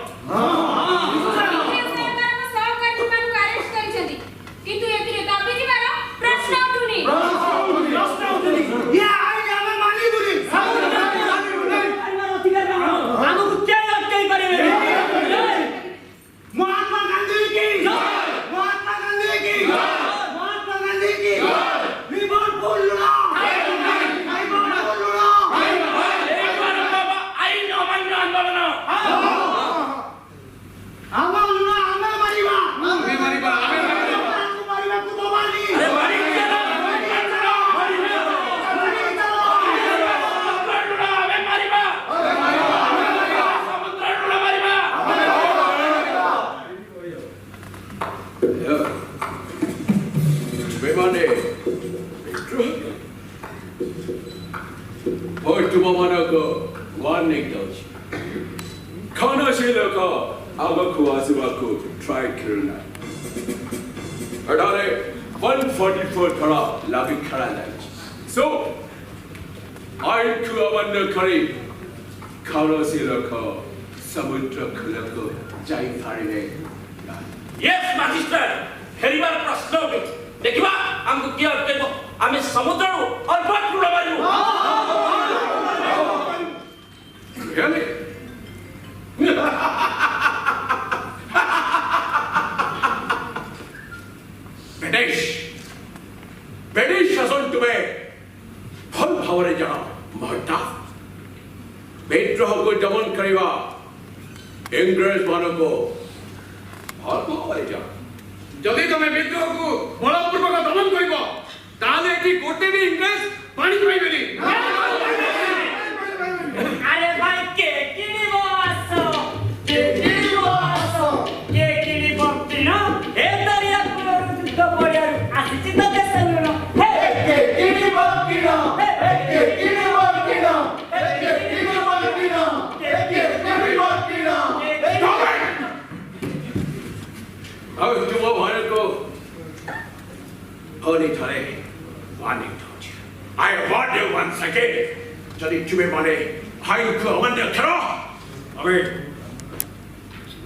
किंतु एथिरे दाबी दिबार प्रश्न उठुनी या आईन हम मानी बुली हम क्या अटकाई परिबे महात्मा गांधी की जय महात्मा गांधी की जय महात्मा गांधी की जय विभोर बोलना आई बोलना एक बार बाबा आईन अमान्य आंदोलन हमें मारिबा अरे मारी warning does. Kana shilaka amaku asiwaku try kirna. Adare 144 kara labi karana. So I ku amanna kari kana shilaka samudra kulako jai farine. Yes master हेरिबार प्रश्न उठे देखिबा हमको किया कहबो आमे समुद्र और बात पुरा मारू Really? British शासन तुम्हें फल भावरे जाना महत्ता विद्रोह को दमन करेगा इंग्रज मानव को फल भावरे जाना जदि तुम्हें विद्रोह को बलपूर्वक दमन करिबो ताले एठी गोटे भी इंग्रज पानी पाइबेनी। अरे भाई के किनिबो आसो के किनिबो किनो ए दरिया को युद्ध पड़िया आसी त देसनो हे के किनिबो किनो हे के किनिबो किनो हे के किनिबो किनो हे के किनिबो किनो अब तुम भारत को होने थारे warning does. I warn you once again. जदि तुम्हें माने हाइल को अमान्य करो अबे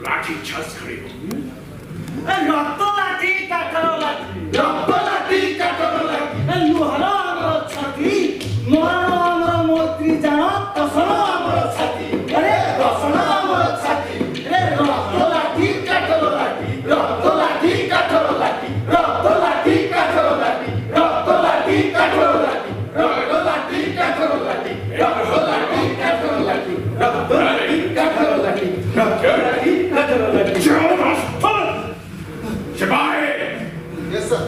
लाठी चार्ज करेगो रक्त लाठी काटरो लाठी लुहारा हमरो छाती मोहनो हमरो मोत्री जानो कसनो हमरो छाती अरे कसनो हमरो छाती अरे रक्त लाठी काटरो लाठी रक्त लाठी काटरो लाठी रक्त लाठी काटरो लाठी रक्त लाठी काटरो लाठी रक्त लाठी काटरो लाठी रक्त लाठी काटरो लाठी रक्त लाठी काटरो लाठी रक्त लाठी काटरो लाठी सिपाही Yes, sir.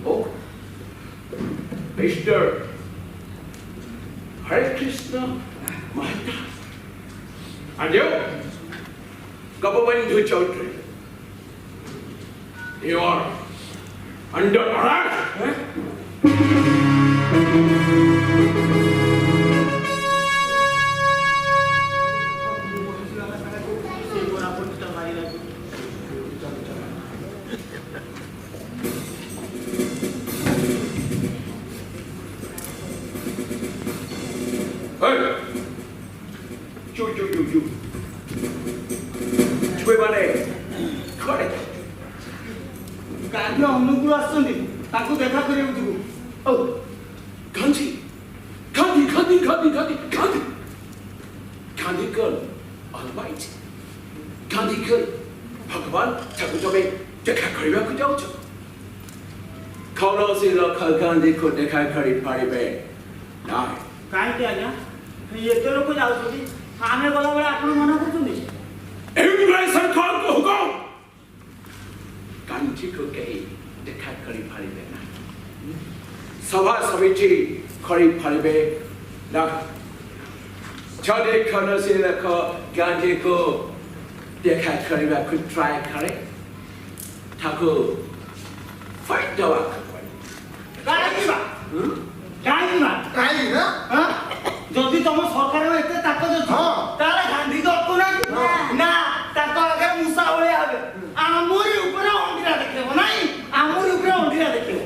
Oh, Mr. Hare Krishna Mahata. And you, Gopabandhu Chaudhary, you are under arrest. Hey! You. Cuma mana? Kau ada? Gandhi Angul ଆସୁଛନ୍ତି ତାଙ୍କୁ ଦେଖା କରିବାକୁ ଯିବୁ। Oh, Gandhi girl, Almighty. Gandhi girl, भगवान ठाकुर तुम्हें देखा करीबा को जाओ चो। कौन से लोग गांधी को देखा करी पारी में नहीं। କାହିଁକି ଆଜ୍ଞା ଏତେ ଲୋକ ଯାଉଛନ୍ତି ଆମେ ଗଲାବେଳେ ଆପଣ ମନା କରୁଛନ୍ତି। इंग्लिश सरकार को हुक्म गांधी को कहीं देखा करी पारी में नहीं। सभा समिति करी पारी में नहीं। जब कौन से लोग गांधी को देखा करीबा को ट्राई करे ठाकुर फाइट दवा କାହିଁକି ନା ଯଦି ତମ ସରକାରର ଏତେ ତାକତ ଅଛି ତାହେଲେ ଗାନ୍ଧୀ ଅଟକୁନାହାନ୍ତି ନା ତାଙ୍କ ଆଗରେ ମୂଷା ଭଳିଆ ହେବେ ଆମରି ଉପରେ ଅଣ୍ଡିରା ଦେଖେଇବ ନାଇଁ ଆମରି ଉପରେ ଅଣ୍ଡିରା ଦେଖେଇବ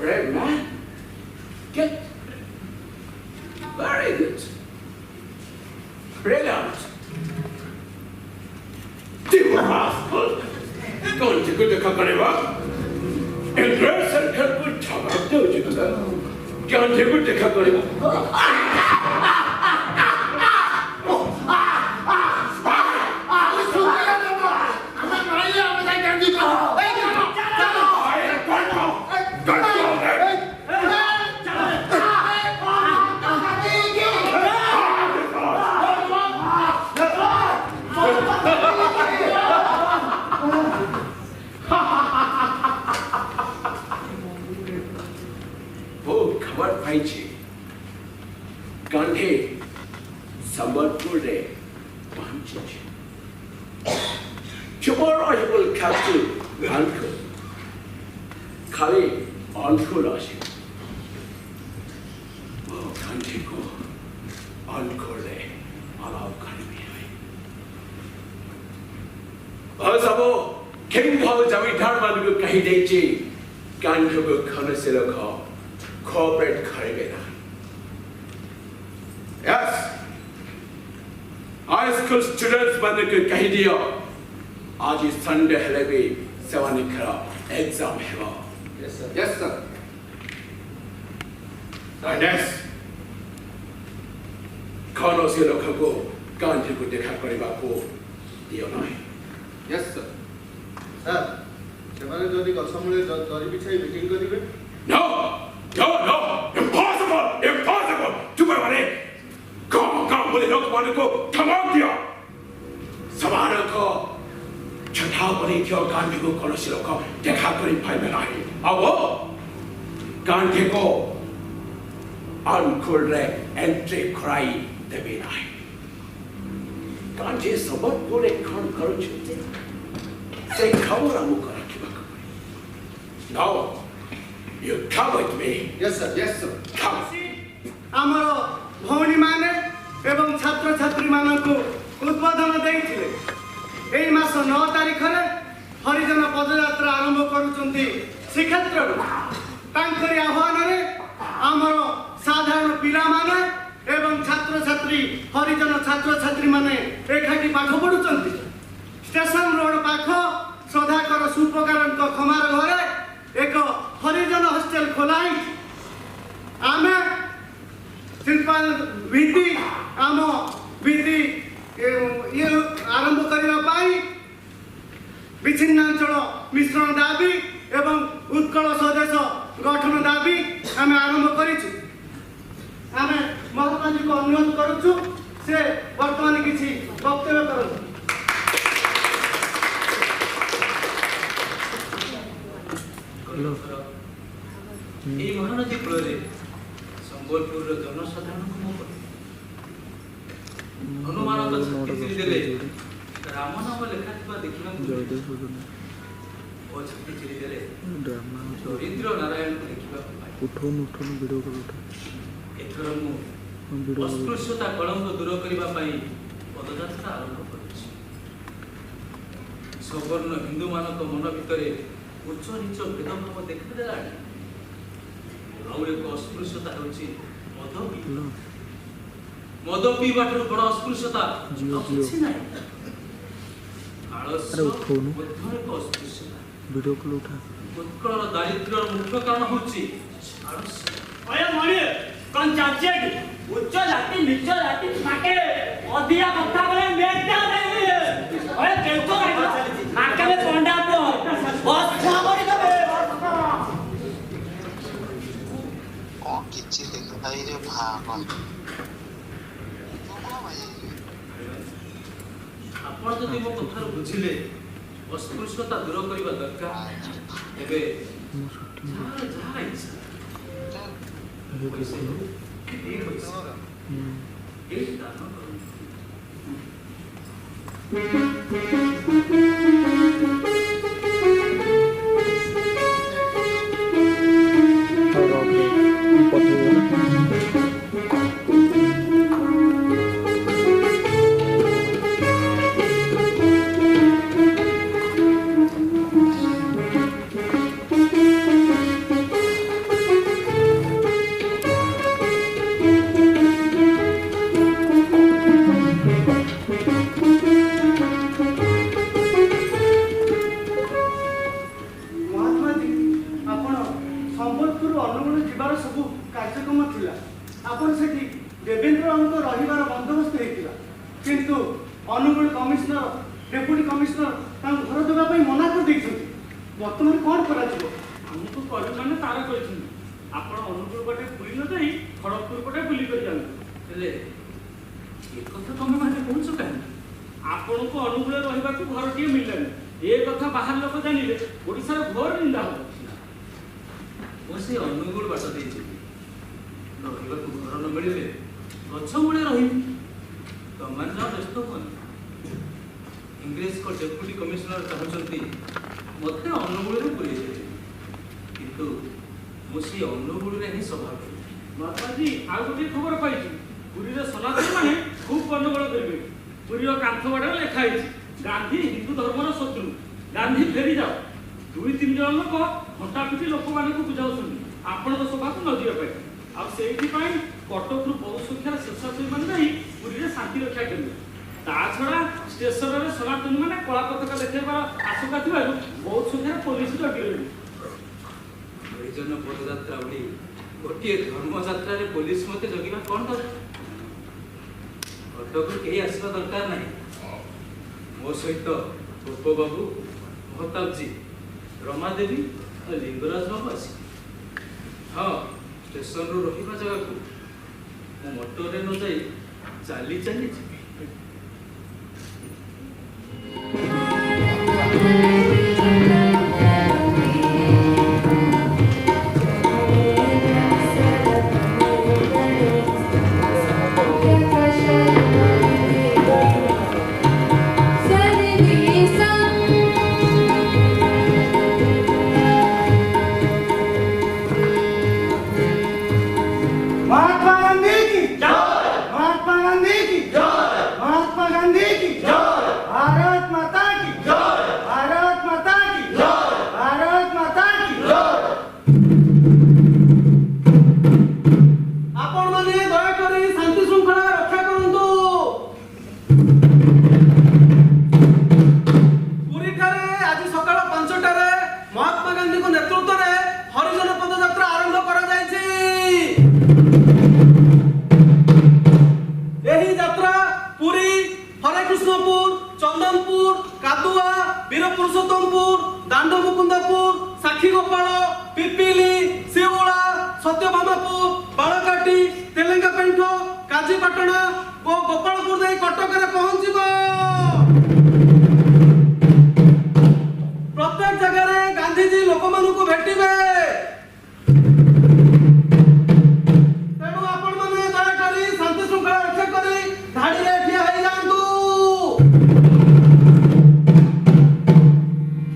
Great man. Good. Very good. Brilliant. You rascal. Don't you go to Kakareva? And dress and cut good job. Don't you go there? Can't you go to Kakareva? Gandhi Sambalpur रे पहुंचे tomorrow he will capture uncle खाली uncle आशे वो गांधी को uncle रे allow करने में आए और सबो किंग हॉल जमींदार वालों को कही दीजिए गांधी को खाने से रखो कॉर्पोरेट करेगा Yes. High school students बंदे को कह दिया आज इस संडे है भी सेवानी करा एग्जाम है वो Yes, sir. Yes sir. Next. कौन से लोगों को गांधी को देखा करेगा को दिया नहीं Yes, sir. Sir, ସେମାନେ ଯଦି ଗଛ ମୂଳେ ଦରି ବିଛାଇ ମିଟିଂ କରିବେ No. Impossible. तुम्हें वाले गाँव बोले लोग वाले को थमाक दिया समारोह को छठाव बनी क्यों गांधी को कौन से लोग देखा करी भाई में नहीं अब वो गांधी को अनकुल रे एंट्री कराई देवी नहीं गांधी सबक बोले कौन करो चुते से खबर हमको करे क्या करें now you come with me Yes, sir. come ଆମର ଭଉଣୀ ମାନେ ଏବଂ ଛାତ୍ରଛାତ୍ରୀ ମାନଙ୍କୁ ଉଦ୍ବୋଧନ ଦେଇଥିଲେ ଏହି ମାସ 9 ତାରିଖରେ ହରିଜନ ପଦଯାତ୍ରା ଆରମ୍ଭ କରୁଛନ୍ତି ଶ୍ରୀକ୍ଷେତ୍ରରୁ ତାଙ୍କରି ଆହ୍ୱାନରେ ଆମର ସାଧାରଣ ପିଲାମାନେ ଏବଂ ଛାତ୍ରଛାତ୍ରୀ ହରିଜନ ଛାତ୍ରଛାତ୍ରୀମାନେ ଏକାଠି ପାଠ ପଢୁଛନ୍ତି ଷ୍ଟେସନ ରୋଡ ପାଖ ସଦାକର ସୁପକାରଙ୍କ ଖମାର ଘରେ ଏକ ହରିଜନ ହଷ୍ଟେଲ ଖୋଲା ହେଇଛି ଆମେ शिल्पाल विधि आम विधि ये आरंभ करने विच्छिन्नांचल मिश्रण दाबी एवं उत्कल स्वदेश गठन दाबी आम आरंभ करूँ महात्मा जी को अनुरोध करुचु से वर्तमान किसी वक्तव्य करूँ महानदी कूल संबलपुर जनसाधारण को मो हनुमान छाती देले राम नाम लेखा देखा ଓ ଛାତି ଚିରିଦେଲେ ଦରିଦ୍ର ନାରାୟଣକୁ ଦେଖିବାକୁ ପାଇ ଏଥର ମୁଁ ଅସ୍ପୃଶ୍ୟତା କଳଙ୍କ ଦୂର କରିବା ପାଇଁ ପଦଯାତ୍ରା ଆରମ୍ଭ କରୁଛି। ସବର୍ଣ୍ଣ ହିନ୍ଦୁମାନଙ୍କ ମନ ଭିତରେ ଉଚ୍ଚ ନିଚ ଭେଦଭାବ ଦେଖାଦେଲାଣି। ଆଉ ଏକ ଅସ୍ପୃଶ୍ୟତା ହେଉଛି ମଦ ପିଇବା। ମଦ ପିଇବା ଠାରୁ ବଡ଼ ଅସ୍ପୃଶ୍ୟତା ଆଉ କିଛି ନାହିଁ। ଆଳସ୍ୟ ମଧ୍ୟ ଏକ ଅସ୍ପୃଶ୍ୟତା। ଉତ୍କଳର ଦାରିଦ୍ର୍ୟର ମୁଖ୍ୟ କାରଣ ହେଉଛି ଆଳସ୍ୟ। कौन चाचे उच्च जाति नीच जाति माके अधिया कथा बोले मेटा नहीं ओए केतो माके में पंडा को बस छाबरी दबे कौन किछि लिखाई रे भागन ଆପଣ ଯଦି ମୋ କଥାରୁ ବୁଝିଲେ ଅସ୍ପୃଶ୍ୟତା ଦୂର କରିବା ଦରକାର, ଏବେ ଯାହା ଇଚ୍ଛା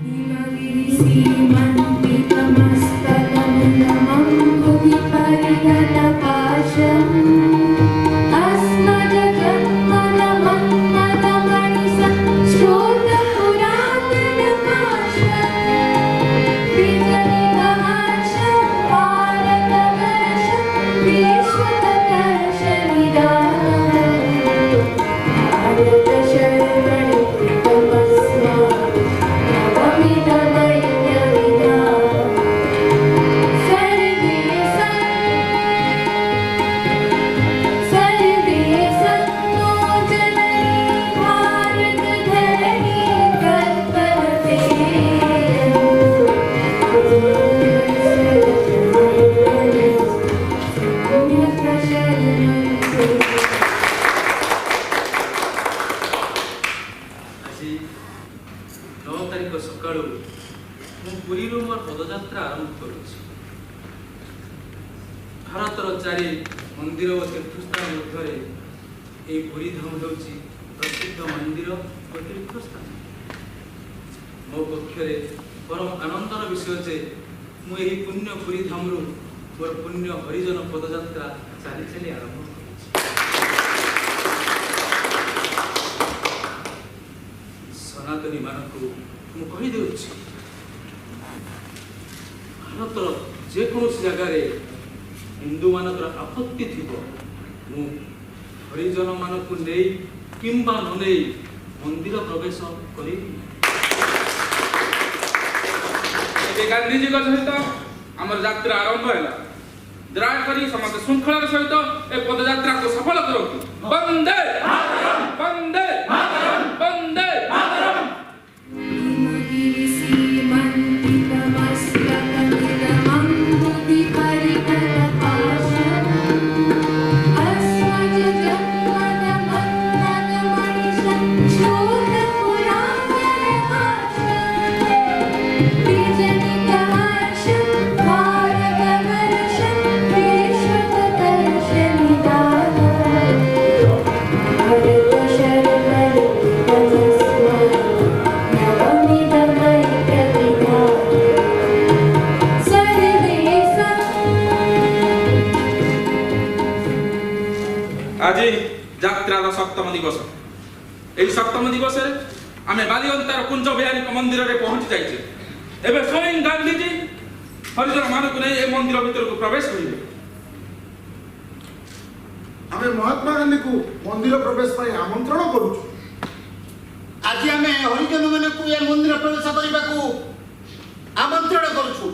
Himagiri गांधीजी सहित आमर यात्रा आरंभ है। दयाकोरी समस्त श्रृंखलार सहित ए पदयात्रा को सफल करतु। वंदे मातरम, वंदे मातरम, वंदे मातरम। आज यात्रा सप्तम दिवस। यही सप्तम दिवस आम बालिअंतार कुंज बिहारी मंदिर में पहुंची जाइए। एवं स्वयं गांधीजी हरिजन मान को नहीं मंदिर भीतर को प्रवेश करेंगे। आमे महात्मा गांधी को मंदिर प्रवेश पर आमंत्रण करूँ। आज आम हरिजन मान को ये मंदिर प्रवेश करने को आमंत्रण करूँ।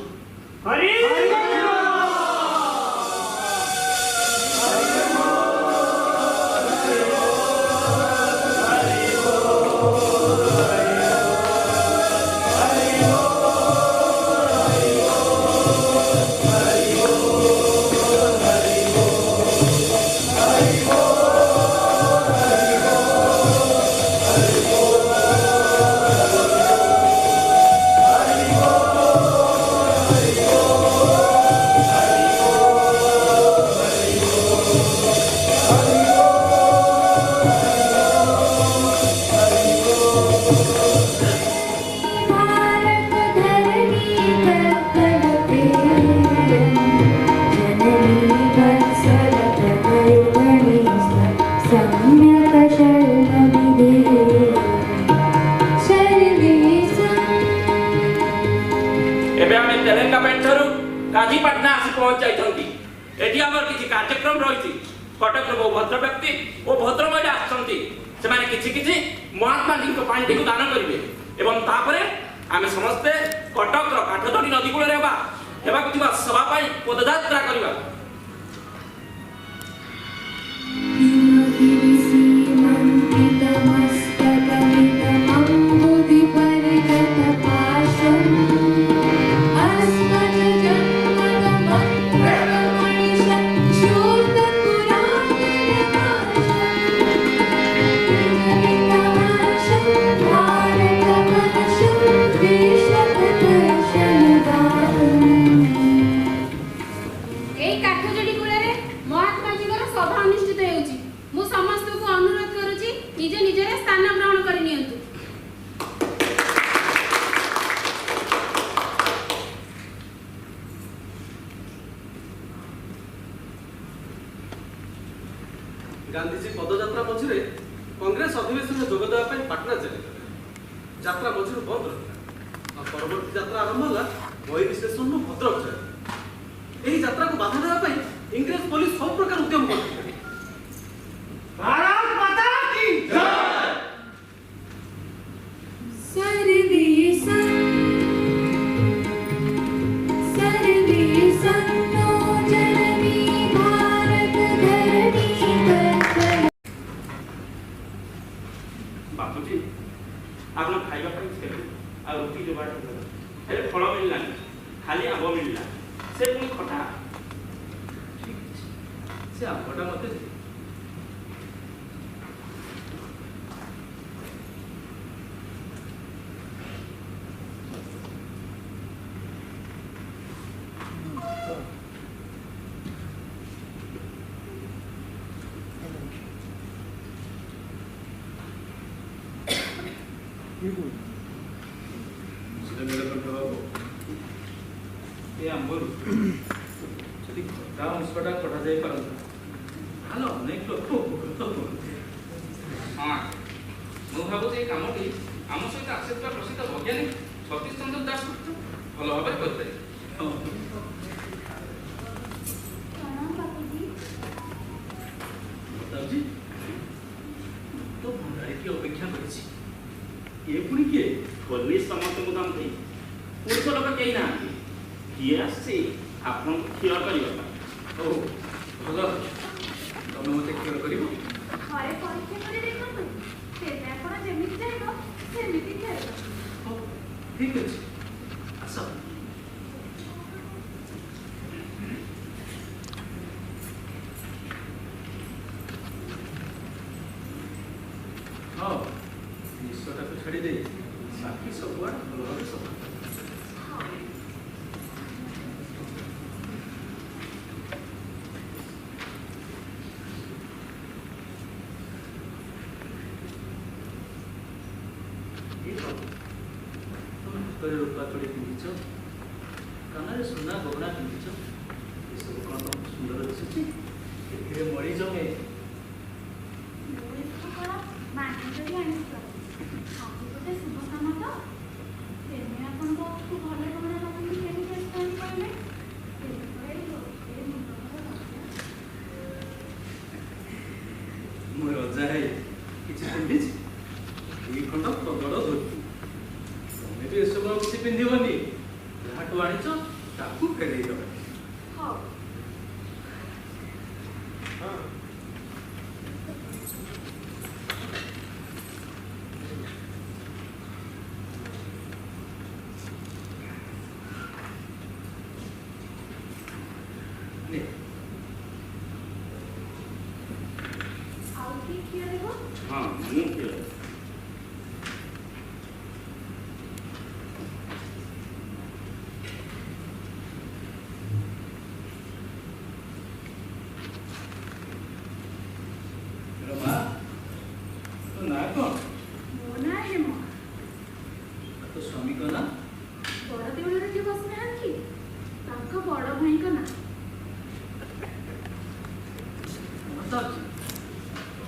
गांधीपाटना आसी पहुंच जाइछंती। एठी हमर किछि कार्यक्रम रहिछि। कटक रो भद्र व्यक्ति ओ भद्र महिला आछंती। से माने किछि महात्मा जी को पानी को दान करिवे एवं तापरे आमे समस्ते कटक रो काठजोड़ी नदी कूल रे हेबा कुतिबा सभा पाई पदयात्रा करिबा। ଗାନ୍ଧୀଜୀ ପଦଯାତ୍ରା ମଝିରେ କଂଗ୍ରେସ ଅଧିବେଶନରେ ଯୋଗ ଦେବା ପାଇଁ ପାଟନା ଚାଲିଗଲେ। ଯାତ୍ରା ମଝିରୁ ବନ୍ଦ ରହିଲା ଆଉ ପରବର୍ତ୍ତୀ ଯାତ୍ରା ଆରମ୍ଭ ହେଲା ବୈରୀ ଷ୍ଟେସନରୁ ଭଦ୍ରକ ଯାଏ। ଏହି ଯାତ୍ରାକୁ ବାଧା ଦେବା ପାଇଁ ଇଂରେଜ ପୋଲିସ ସବୁ ପ୍ରକାର ଉଦ୍ୟମ କରିଥିଲେ। ଭାରତ ମାତା କି ବାପୁଜୀ ଆପଣ ଖାଇବା ପାଇଁ ଛେଳି ଆଉ ରୁଟି ଯୋଗାଡ଼ କଲେ, ହେଲେ ଫଳ ମିଳିଲାନି, ଖାଲି ଆମ୍ବ ମିଳିଲା, ସେ ପୁଣି ଖଟା। ଠିକ ଅଛି, ସେ ଆମ୍ବଟା ମତେ ଦେ। ଏ ଆମ୍ବରୁ ଯଦି ଖଟା ଅଂଶଟା କଢ଼ାଯାଇ ପାରନ୍ତା ତାହେଲେ ଅନେକ ଲୋକ ଉପକୃତ ହୁଅନ୍ତେ। ହଁ, ମୁଁ ଭାବୁଛି এই କାମଟି ଆମ ସହିତ ଆସିଥିବା ପ୍ରସିଦ୍ଧ ବୈଜ୍ଞାନିକ ସତୀଶ ଚନ୍ଦ୍ର ଦାସ ଭଲ ଭାବରେ କରିପାରିବେ। ହଁ, ପ୍ରତାପଜୀ ତ ଭଣ୍ଡାରୀକି ଅପେକ୍ଷା କରିଛି। ଏ ପୁଣି କିଏ? ପୋଲିସ ସମସ୍ତଙ୍କୁ ଧମକେଇ, ପୁରୁଷ ଲୋକ କେହି ନାହାନ୍ତି, କିଏ ଆସିଛି ଆପଣଙ୍କୁ କ୍ଷୀର କରିବା ପାଇଁ। ଓ ଭଲ, ତମେ ମତେ କ୍ଷୀର କରିବ? ଘରେ ପରୀକ୍ଷା କରି ଦେଖନ୍ତୁ, ତେବେ ଆପଣ ଯେମିତି ଚାହିଁବ ସେମିତି ଖାଇବ। ହଉ ଠିକ ଅଛି, ଆସ। ହଁ, ନିଶ୍ଚଟାକୁ ଛାଡ଼ି ଦେଇ ବାକି ସବୁଆଡ଼େ ଭଲ ଭାବେ ସଫା କର। ତମେ ହାତରେ ରୂପା ଚୁଡ଼ି ପିନ୍ଧିଛ, କାନରେ ସୁନା ଗହଣା ପିନ୍ଧିଛ, ଏସବୁ କ'ଣ ତମକୁ ସୁନ୍ଦର ଦିଶୁଛି? ଏଥିରେ ମଳି ଜମେ। ମୁଁ ରଜା ହେଇ କିଛି ପିନ୍ଧିଛି, ଦୁଇ ଖଣ୍ଡ ପ୍ରବଳ ଧୋତି। ତମେ ବି ଏସବୁ ଆଉ କିଛି ପିନ୍ଧିବନି, ଯାହାଠୁ ଆଣିଛ ତାକୁ ଫେରେଇ ଦେବ। ହଉ। ନେ, ଆଉ କି କ୍ଷୀର ଦେବ? ହଁ, ମୁଁ କ୍ଷୀର। ରମା, ତୋ ନାଁ କ'ଣ? ମୋ ନାଁ ହେମ। ଆଉ ତୋ ସ୍ୱାମୀଙ୍କ ନାଁ? ବଡ଼ ଦେଉଳରେ ଯିଏ ବସିନାହାନ୍ତି ତାଙ୍କ ବଡ଼ ଭାଇଙ୍କ ନାଁ। ପ୍ରତାପଜୀ,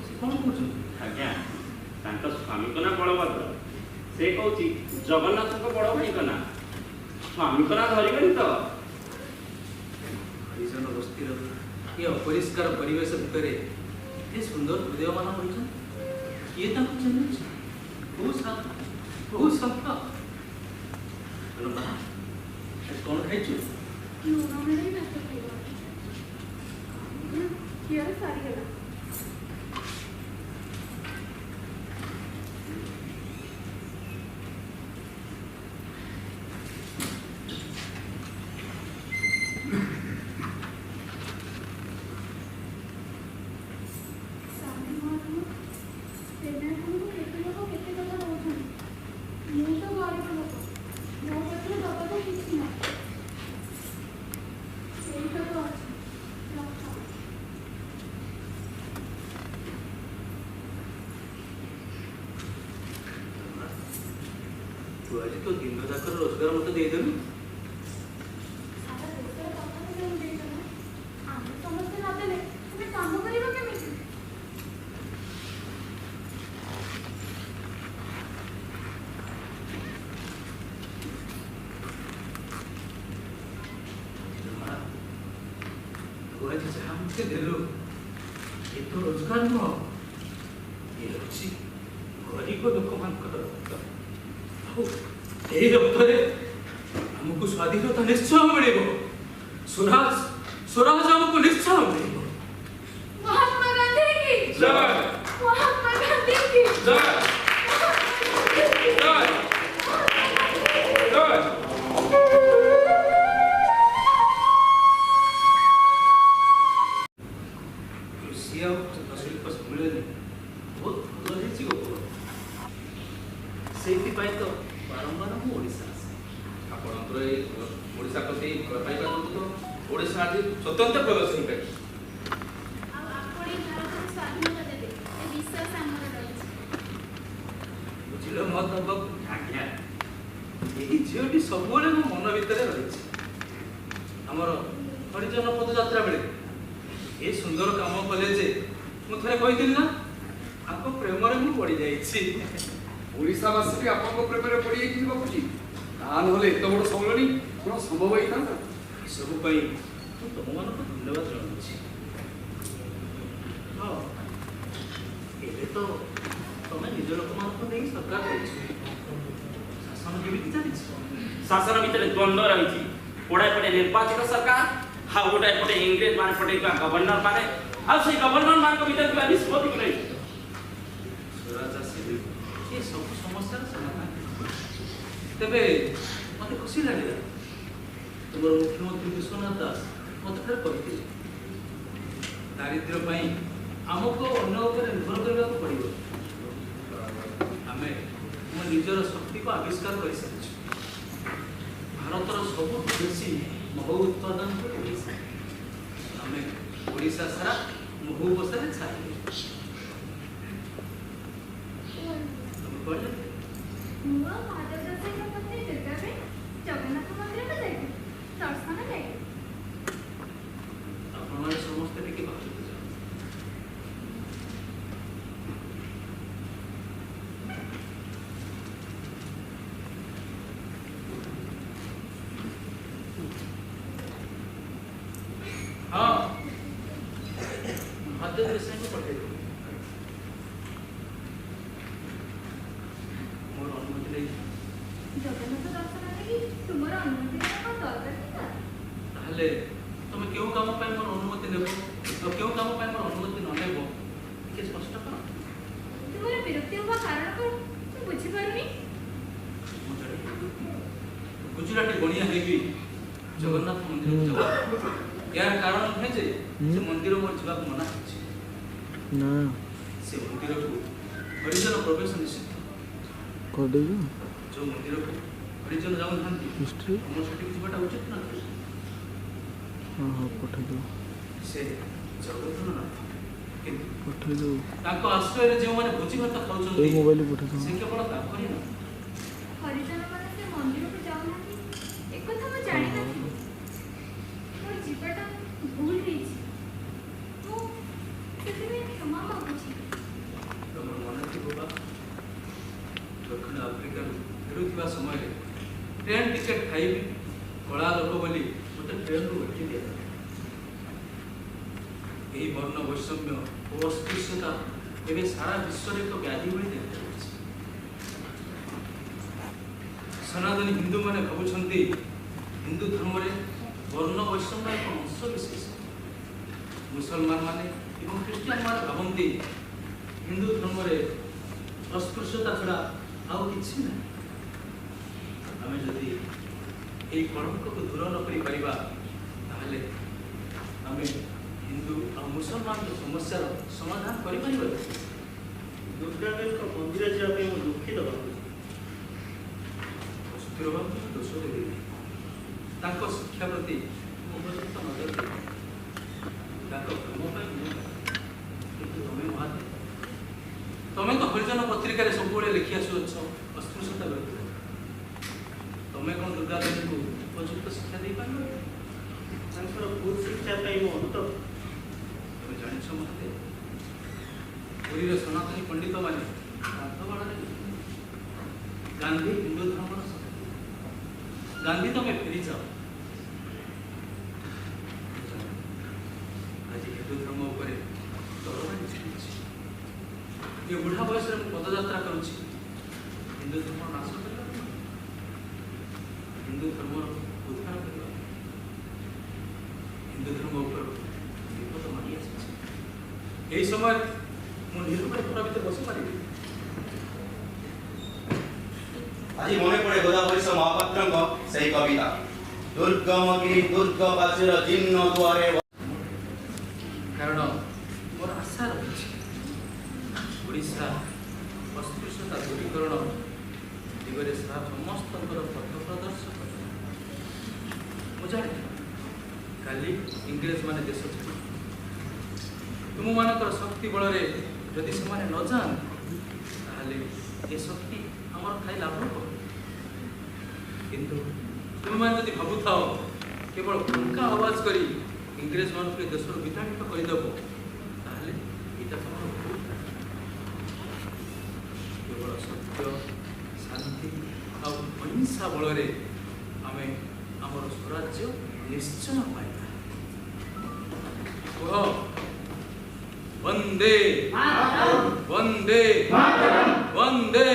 ସେ କ'ଣ କହୁଛନ୍ତି? ଆଜ୍ଞା, ତାଙ୍କ ସ୍ୱାମୀଙ୍କ ନାଁ ବଳଭଦ୍ର, ସେ କହୁଛି ଜଗନ୍ନାଥଙ୍କ ବଡ଼ ଭାଇଙ୍କ ନାଁ। ସ୍ୱାମୀଙ୍କ ନାଁ ଧରିବେନି ତ? ହରିଜନ ବସ୍ତିର ଏ ଅପରିଷ୍କାର ପରିବେଶ ଭିତରେ ଏ ସୁନ୍ଦର ହୃଦୟମାନ ହୋଇଛନ୍ତି। କିଏ ତାଙ୍କୁ ଚିହ୍ନିଛି? କୋଉ ଶାନ୍ତ, କୋଉ ସନ୍ଥ? ରମା, ଆଜି କ'ଣ ଖାଇଛୁ? ଲୁଣ ମିଳେଇ ଭାତ ଖାଇବ। କ୍ଷୀର ସରିଗଲା। ତୁ ଆଜି ତ ଦିନ ଯାକର ରୋଜଗାର ମତେ ଦେଇଦେଲୁ। ସାରା ଦେଶର କଥା ତ ଦେଇଛ ନା। ଆମେ ସମସ୍ତେ ନଦେଲେ ତୁମେ କାମ କରିବ କେମିତି? ମତେ ଦେଲୁ ଏ ତ ରୋଜଗାର ନୁହଁ, ଏ ହେଉଛି ଗରିବ ଲୋକମାନଙ୍କର ରକ୍ତ। ଆଉ ଏହି ରକ୍ତରେ ଆମକୁ ସ୍ୱାଧୀନତା ନିଶ୍ଚୟ ମିଳିବ, ସ୍ୱରାଜ ଆମକୁ ନିଶ୍ଚୟ ମିଳିବ। महात्मा गांधी की ଜୟ महात्मा गांधी की ଜୟ ଜୟ ଜୟ। କୃଷି ଆଉ ହସ୍ତଶିଳ୍ପ ସମ୍ମିଳନୀ ବହୁତ ଭଲ ହେଇଛି ଗୋପାଳ। ସେଇଥିପାଇଁ ତ ବାରମ୍ବାର ମୁଁ ଓଡ଼ିଶା ଆସେ। ଆପଣଙ୍କର ଏଇ ଓଡ଼ିଶା ପ୍ରତି ଭଲ ପାଇବା ଯୋଗୁଁ ତ ଓଡ଼ିଶା ଆଜି ସ୍ୱତନ୍ତ୍ର ପ୍ରବେଶ ହେଇପାରିଛି। ଆଉ ଆପଣ ଏଇ ଭାରତକୁ ସ୍ୱାଧୀନତା ଦେବେ ଏ ବିଶ୍ୱାସ ଆମର ରହିଛି। ବୁଝିଲ ମତବ ଆଜ୍ଞା, ଏହି ଝିଅଟି ସବୁବେଳେ ମୋ ମନ ଭିତରେ ରହିଛି। ଆମର ହରିଜନ ପଦଯାତ୍ରା ବେଳେ ଏ ସୁନ୍ଦର କାମ କଲେ ଯେ ମୁଁ ଥରେ କହିଥିଲି ନା, ଆଙ୍କ ପ୍ରେମରେ ମୁଁ ପଡ଼ିଯାଇଛି। ଓଡ଼ିଶାବାସୀ ବି ଆପଣଙ୍କ ପ୍ରେମରେ ପଡ଼ିଯାଇକି ବାବୁଜୀ, ତା ନହେଲେ ଏତେ ବଡ଼ ସମ୍ମିଳନୀ କ'ଣ ସମ୍ଭବ ହେଇଥାନ୍ତା? ଏସବୁ ପାଇଁ ମୁଁ ତୁମମାନଙ୍କୁ ଧନ୍ୟବାଦ ଜଣାଉଛି। ହଁ, ଏବେ ତ ତମେ ନିଜ ଲୋକମାନଙ୍କୁ ନେଇ ସରକାର କରିଛ, ଶାସନ କେମିତି ଚାଲିଛି? ଶାସନ ଭିତରେ ଦ୍ୱନ୍ଦ୍ୱ ରହିଛି। ଗୋଟାଏ ପଟେ ନିର୍ବାଚିତ ସରକାର, ଆଉ ଗୋଟାଏ ପଟେ ଇଂରେଜ ମାନେ ପଠେଇଥିବା ଗଭର୍ଣ୍ଣର ମାନେ, ଆଉ ସେଇ ଗଭର୍ଣ୍ଣର ମାନଙ୍କ ଭିତରେ ଥିବା ନିଷ୍ପତ୍ତିକୁ ନେଇ ସ୍ୱରାଜ ଆସିଲେ ଏ ସବୁ ସମସ୍ୟାର ସମାଧାନ। ତେବେ ମୋତେ ଖୁସି ଲାଗିଲା ତୁମର ମୁଖ୍ୟମନ୍ତ୍ରୀ ବିଶ୍ୱନାଥ ଦାସ ମୋତେ ଥରେ କହିଥିଲେ, ଦାରିଦ୍ର୍ୟ ପାଇଁ ଆମକୁ ଅନ୍ୟ ଉପରେ ନିର୍ଭର କରିବାକୁ ପଡ଼ିବ। ଆମେ ଆମ ନିଜର ଶକ୍ତିକୁ ଆବିଷ୍କାର କରିସାରିଛୁ। ଭାରତର ସବୁଠୁ ବେଶୀ ମହୁ ଉତ୍ପାଦନ କରେ ଓଡ଼ିଶା। ଆମେ ଓଡ଼ିଶା ସାରା ମହୁ ବସାରେ ଛାଇଲୁ। ତମେ କହିଲେ ମୁଁ ଆଉ ମାଧବ ଦାସଙ୍କ ପତ୍ନୀ ଦୁର୍ଗାବାଈ ଜଗନ୍ନାଥ ମନ୍ଦିରକୁ ଯାଇଥିଲି, ଦର୍ଶନ ଯାଇଥିଲି। ଆପଣମାନେ ସମସ୍ତେ ଟିକେ ବାହାରକୁ ଯାଅ। ହଁ, ମହାଦେବ ଦେଶାଇଙ୍କୁ ପଠେଇଦେବୁ। ମୋର ଅନୁମତି ନେଇ ଜଗନ୍ନାଥ ଦର୍ଶନ ଲାଗି ତୁମର ଅନୁମତି ନେବା କ'ଣ ଦରକାର ଥିଲା? ତାହେଲେ ତମେ କେଉଁ କାମ ପାଇଁ ମୋର ଅନୁମତି ନେବ ଆଉ କେଉଁ କାମ ପାଇଁ ମୋର ଅନୁମତି ନ ନେବ ଟିକେ ସ୍ପଷ୍ଟ କର। ତୁମର ବିରକ୍ତି ହେବା କାରଣ କ'ଣ ମୁଁ ବୁଝିପାରୁନି। ମୁଁ ଜଣେ ଗୁଜୁରାଟୀ ବଣିଆ ହେଇବି ଜଗନ୍ନାଥ ମନ୍ଦିରକୁ ଯାଉ। ଏହାର କାରଣ ନୁହେଁ ଯେ ସେ ମନ୍ଦିର ମୋର ଯିବାକୁ ମନା କରିଛି। ସେ ମନ୍ଦିରକୁ ହରିଜନ ପ୍ରବେଶ ନିଷିଦ୍ଧ। ଯେଉଁ ମନ୍ଦିରକୁ ହରିଜନ ଯାଉନାହାନ୍ତି ଆମର ସେଠିକି ଯିବାଟା ଉଚିତ ନଥିଲା। ସେ ଜଗନ୍ନାଥ କିନ୍ତୁ ତାଙ୍କ ଆଶ୍ରୟରେ ଯେଉଁମାନେ ଭୋଜି ଭାତ ଖାଉଛନ୍ତି ସେ କେବଳ ତାଙ୍କରି ନୁହେଁ। ହରିଜନମାନେ ସେ ମନ୍ଦିରକୁ ଯାଉନାହାନ୍ତି ଏକଥା ମୁଁ ଜାଣିନଥିଲି। ମୋର ଯିବାଟା ଭୁଲ ହେଇଛି, ମୁଁ ସେଥିପାଇଁ କ୍ଷମା ମାଗୁଛି। ତମର ମନେ ଥିବ ବା ଦକ୍ଷିଣ ଆଫ୍ରିକାରୁ ଫେରୁଥିବା ସମୟରେ ଟ୍ରେନ୍ ଟିକେଟ୍ ଖାଇବି କଳା ଲୋକ ବୋଲି ମୋତେ ଟ୍ରେନ୍ରୁ ଉଠି ଦିଆଗଲା। ଏହି ବର୍ଣ୍ଣ ବୈଷମ୍ୟ ଓ ଅସ୍ପୃଶ୍ୟତା ଏବେ ସାରା ବିଶ୍ୱରେ ଏକ ବ୍ୟାଧି ଭଳି ଦେଖାଯାଉଛି। ସନାତନୀ ହିନ୍ଦୁମାନେ ଭାବୁଛନ୍ତି ହିନ୍ଦୁ ଧର୍ମରେ ବର୍ଣ୍ଣ ବୈଷମ୍ୟ ଏକ ଅଂଶ ବିଶେଷ। ମୁସଲମାନ ମାନେ ଏବଂ ଖ୍ରୀଷ୍ଟିଆନ ମାନେ ଭାବନ୍ତି ହିନ୍ଦୁ ଧର୍ମରେ ଅସ୍ପୃଶ୍ୟତା ଛଡ଼ା ଆଉ କିଛି ନାହିଁ। ଆମେ ଯଦି ଏହି କଳଙ୍କକୁ ଦୂର ନ କରିପାରିବା ତାହେଲେ ଆମେ ହିନ୍ଦୁ ଆଉ ମୁସଲମାନଙ୍କ ସମସ୍ୟାର ସମାଧାନ କରିପାରିବା। ଦୁର୍ଗାବାଈଙ୍କ ମନ୍ଦିର ଯିବା ପାଇଁ ମୁଁ ଦୁଃଖିତ ଭାବୁଛି। ଅସ୍ଥିର ଭାବରେ ଦୋଷ ଦେବି। ତାଙ୍କ ଶିକ୍ଷା ପ୍ରତି ମୁଁ ଉପଯୁକ୍ତ ନଜର ଦେବି। ତାଙ୍କ ପ୍ରେମ ପାଇଁ ମୁଁ କିନ୍ତୁ ତମେ ମହାଦେବ, ତମେ ତ ହରିଜନ ପତ୍ରିକାରେ ସବୁବେଳେ ଲେଖି ଆସୁଅଛ ଅସ୍ପୃଶ୍ୟତା ବିରୁଦ୍ଧରେ। ତମେ କ'ଣ ଦୁର୍ଗାବାଈଙ୍କୁ ଉପଯୁକ୍ତ ଶିକ୍ଷା ଦେଇପାରିବ? ତାଙ୍କର ଭୁଲ ଶିକ୍ଷା ପାଇଁ ମୁଁ ଅନୁତପ୍ତ। ତମେ ଜାଣିଛ ମହାଦେବ, ପୁରୀର ସନାତନୀ ପଣ୍ଡିତମାନେ ଗ୍ରନ୍ଥମାଳାରେ ଗାନ୍ଧୀ ହିନ୍ଦୁ ଧର୍ମର ଶକ୍ତି। ଗାନ୍ଧୀ ତମେ ଫେରିଯାଅ। ଆଜି हिंदू धर्म उपरे तलवार चलती ये बुढ़ा बयस में पदयात्रा करुच्ची हिंदू धर्म नाश करवा हिंदू धर्म उद्धार करवा हिंदू धर्म ऊपर विपद मानी आसी समय ମୁଁ ନିରୁପାୟ ପୁରା ଭିତରେ ବସି ପାରିବି ଆଜି ମନେ ପଡ଼େ ଗୋଦାବରୀଶ ମହାପାତ୍ରଙ୍କ ସେହି କବିତା ଦୁର୍ଗମଗିରି ଦୁର୍ଗବାସୀର ଜୀର୍ଣ୍ଣ ଦୁଆରେ କାରଣ ମୋର ଆଶା ରହିଛି ଓଡ଼ିଶା ଅସ୍ପୃଶ୍ୟତା ଦୂରୀକରଣ ଦିଗରେ ସମସ୍ତଙ୍କର ପଥ ପ୍ରଦର୍ଶକ ମୁଁ ଜାଣେ କାଲି ଇଂରେଜମାନେ ଦେଶ ଛାଡ଼ିବେ ତୁମମାନଙ୍କର ଶକ୍ତି ବଳରେ ଯଦି ସେମାନେ ନ ଯାଆନ୍ତି ତାହେଲେ ଏ ଶକ୍ତି ଆମର ଥାଇ ଲାଭ କଣ କିନ୍ତୁ ତୁମେମାନେ ଯଦି ଭାବୁଥାଅ କେବଳ ଫଙ୍କା ଆୱାଜ କରି ଇଂରେଜମାନଙ୍କୁ ଏ ଦେଶରୁ ବିତାଡ଼ିତ କରିଦେବ ତାହେଲେ ଏଇଟା ତମର ଭୁଲ କେବଳ ସତ୍ୟ ଶାନ୍ତି ଆଉ ଅହିଂସା ବଳରେ ଆମେ ଆମର ସ୍ୱରାଜ୍ୟ ନିଶ୍ଚୟ ପାଇବା କୁହ वंदे वंदे वंदे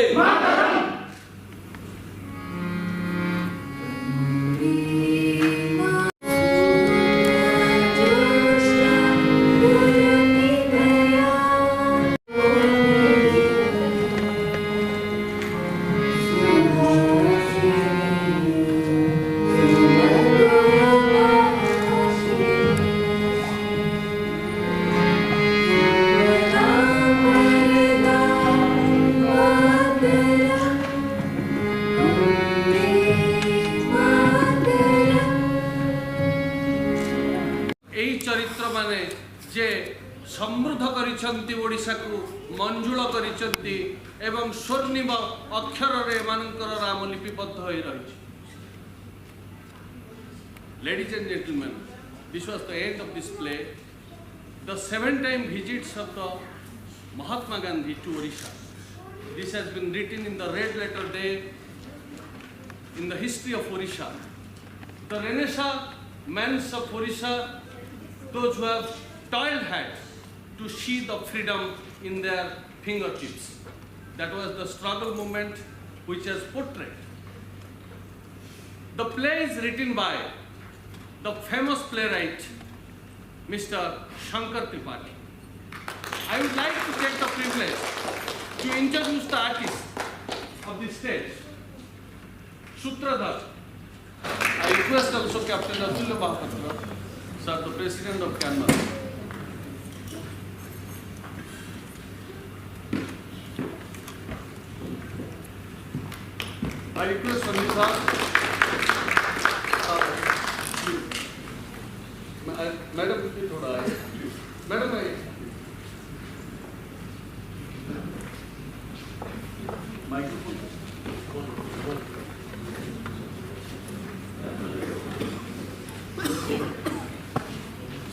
ओडिशा को मंजुल करिसंती एवं स्वर्णिम अक्षर रे मानकर नाम लिपिबद्ध होई रही Ladies and gentlemen, this was the end of this play. The 7-time visits of the Mahatma Gandhi to Odisha. This has been written in the red letter day in the history of Odisha. The Renaissance men of Odisha, those who have toiled hard to see the freedom in their fingertips. That was the struggle movement which is portrayed. The play is written by the famous playwright Mr. Shankar Tripathi. I would like to take the privilege to introduce the artist of this stage, Sutradhar. I request also Captain Atulya Mahapatra, sir, the President of Canvas. I request Sangeeta, Madam, थोड़ा आए, Madam आए, microphone,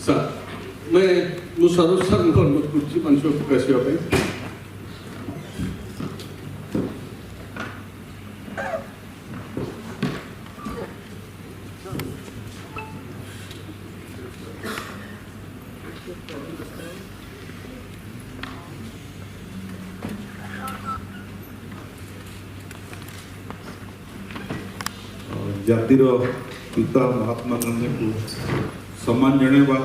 sir, मैं मुसारो sir normal कुछ मंचों को कैसे हो गए? जातिर पिता महात्मा गांधी को सम्मान जणेबा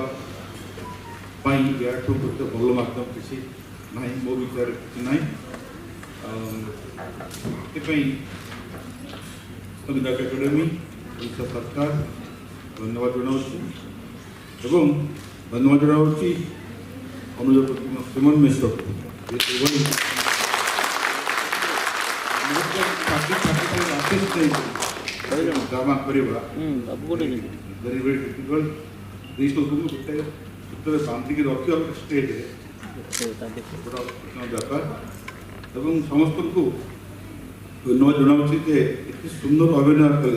याठू गोटे भल माध्यम किसी ना मो विचार कि ना संविधान एकाडेमी ओडिशा सरकार धन्यवाद जनाऊँ धन्यवाद जनाऊँ अनुज सुमन मिश्र ड्रामा करवा वेरी वेरी डिफिकल्ट दिस लोग गोटे उत्तर बांधिक रखा स्टेज व्यापार एवं समस्त को धन्यवाद जनाऊँ एत सुंदर अभिनय कर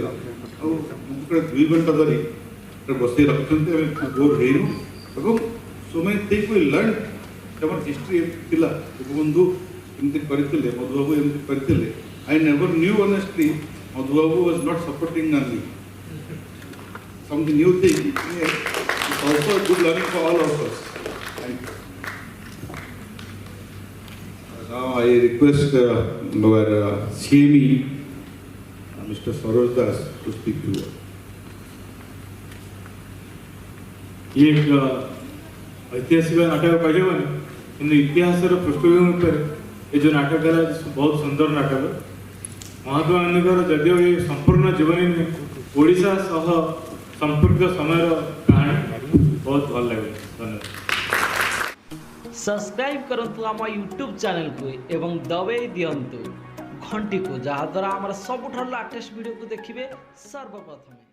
2 घंटा धरी बस रखते बोर हो सो मैं थिंक वी लर्न आम हिस्ट्री थिला गोपबंधु एमती करते मधुबाबू एमती करते I never knew honestly Madhubabu was not supporting Gandhi. Something new thing. It's also a good learning for all of us. Now I request our CME, Mr. Saroj Das, to speak to you. ये एक ऐतिहासिक नाटक कहन कि इतिहास पृष्ठभूमि पर ये जो नाटक है बहुत सुंदर नाटक। महात्मा गांधी जदिव ये संपूर्ण जीवनी ओडिशा सह संपर्क समय कहानी बहुत भल लगे। धन्यवाद। सब्सक्राइब करंतु आम यूट्यूब चैनल को एवं दबाई दियंतु घंटी को जहाद्वारा आम सबुठ लाटेस्ट वीडियो को देखिए सर्वप्रथम।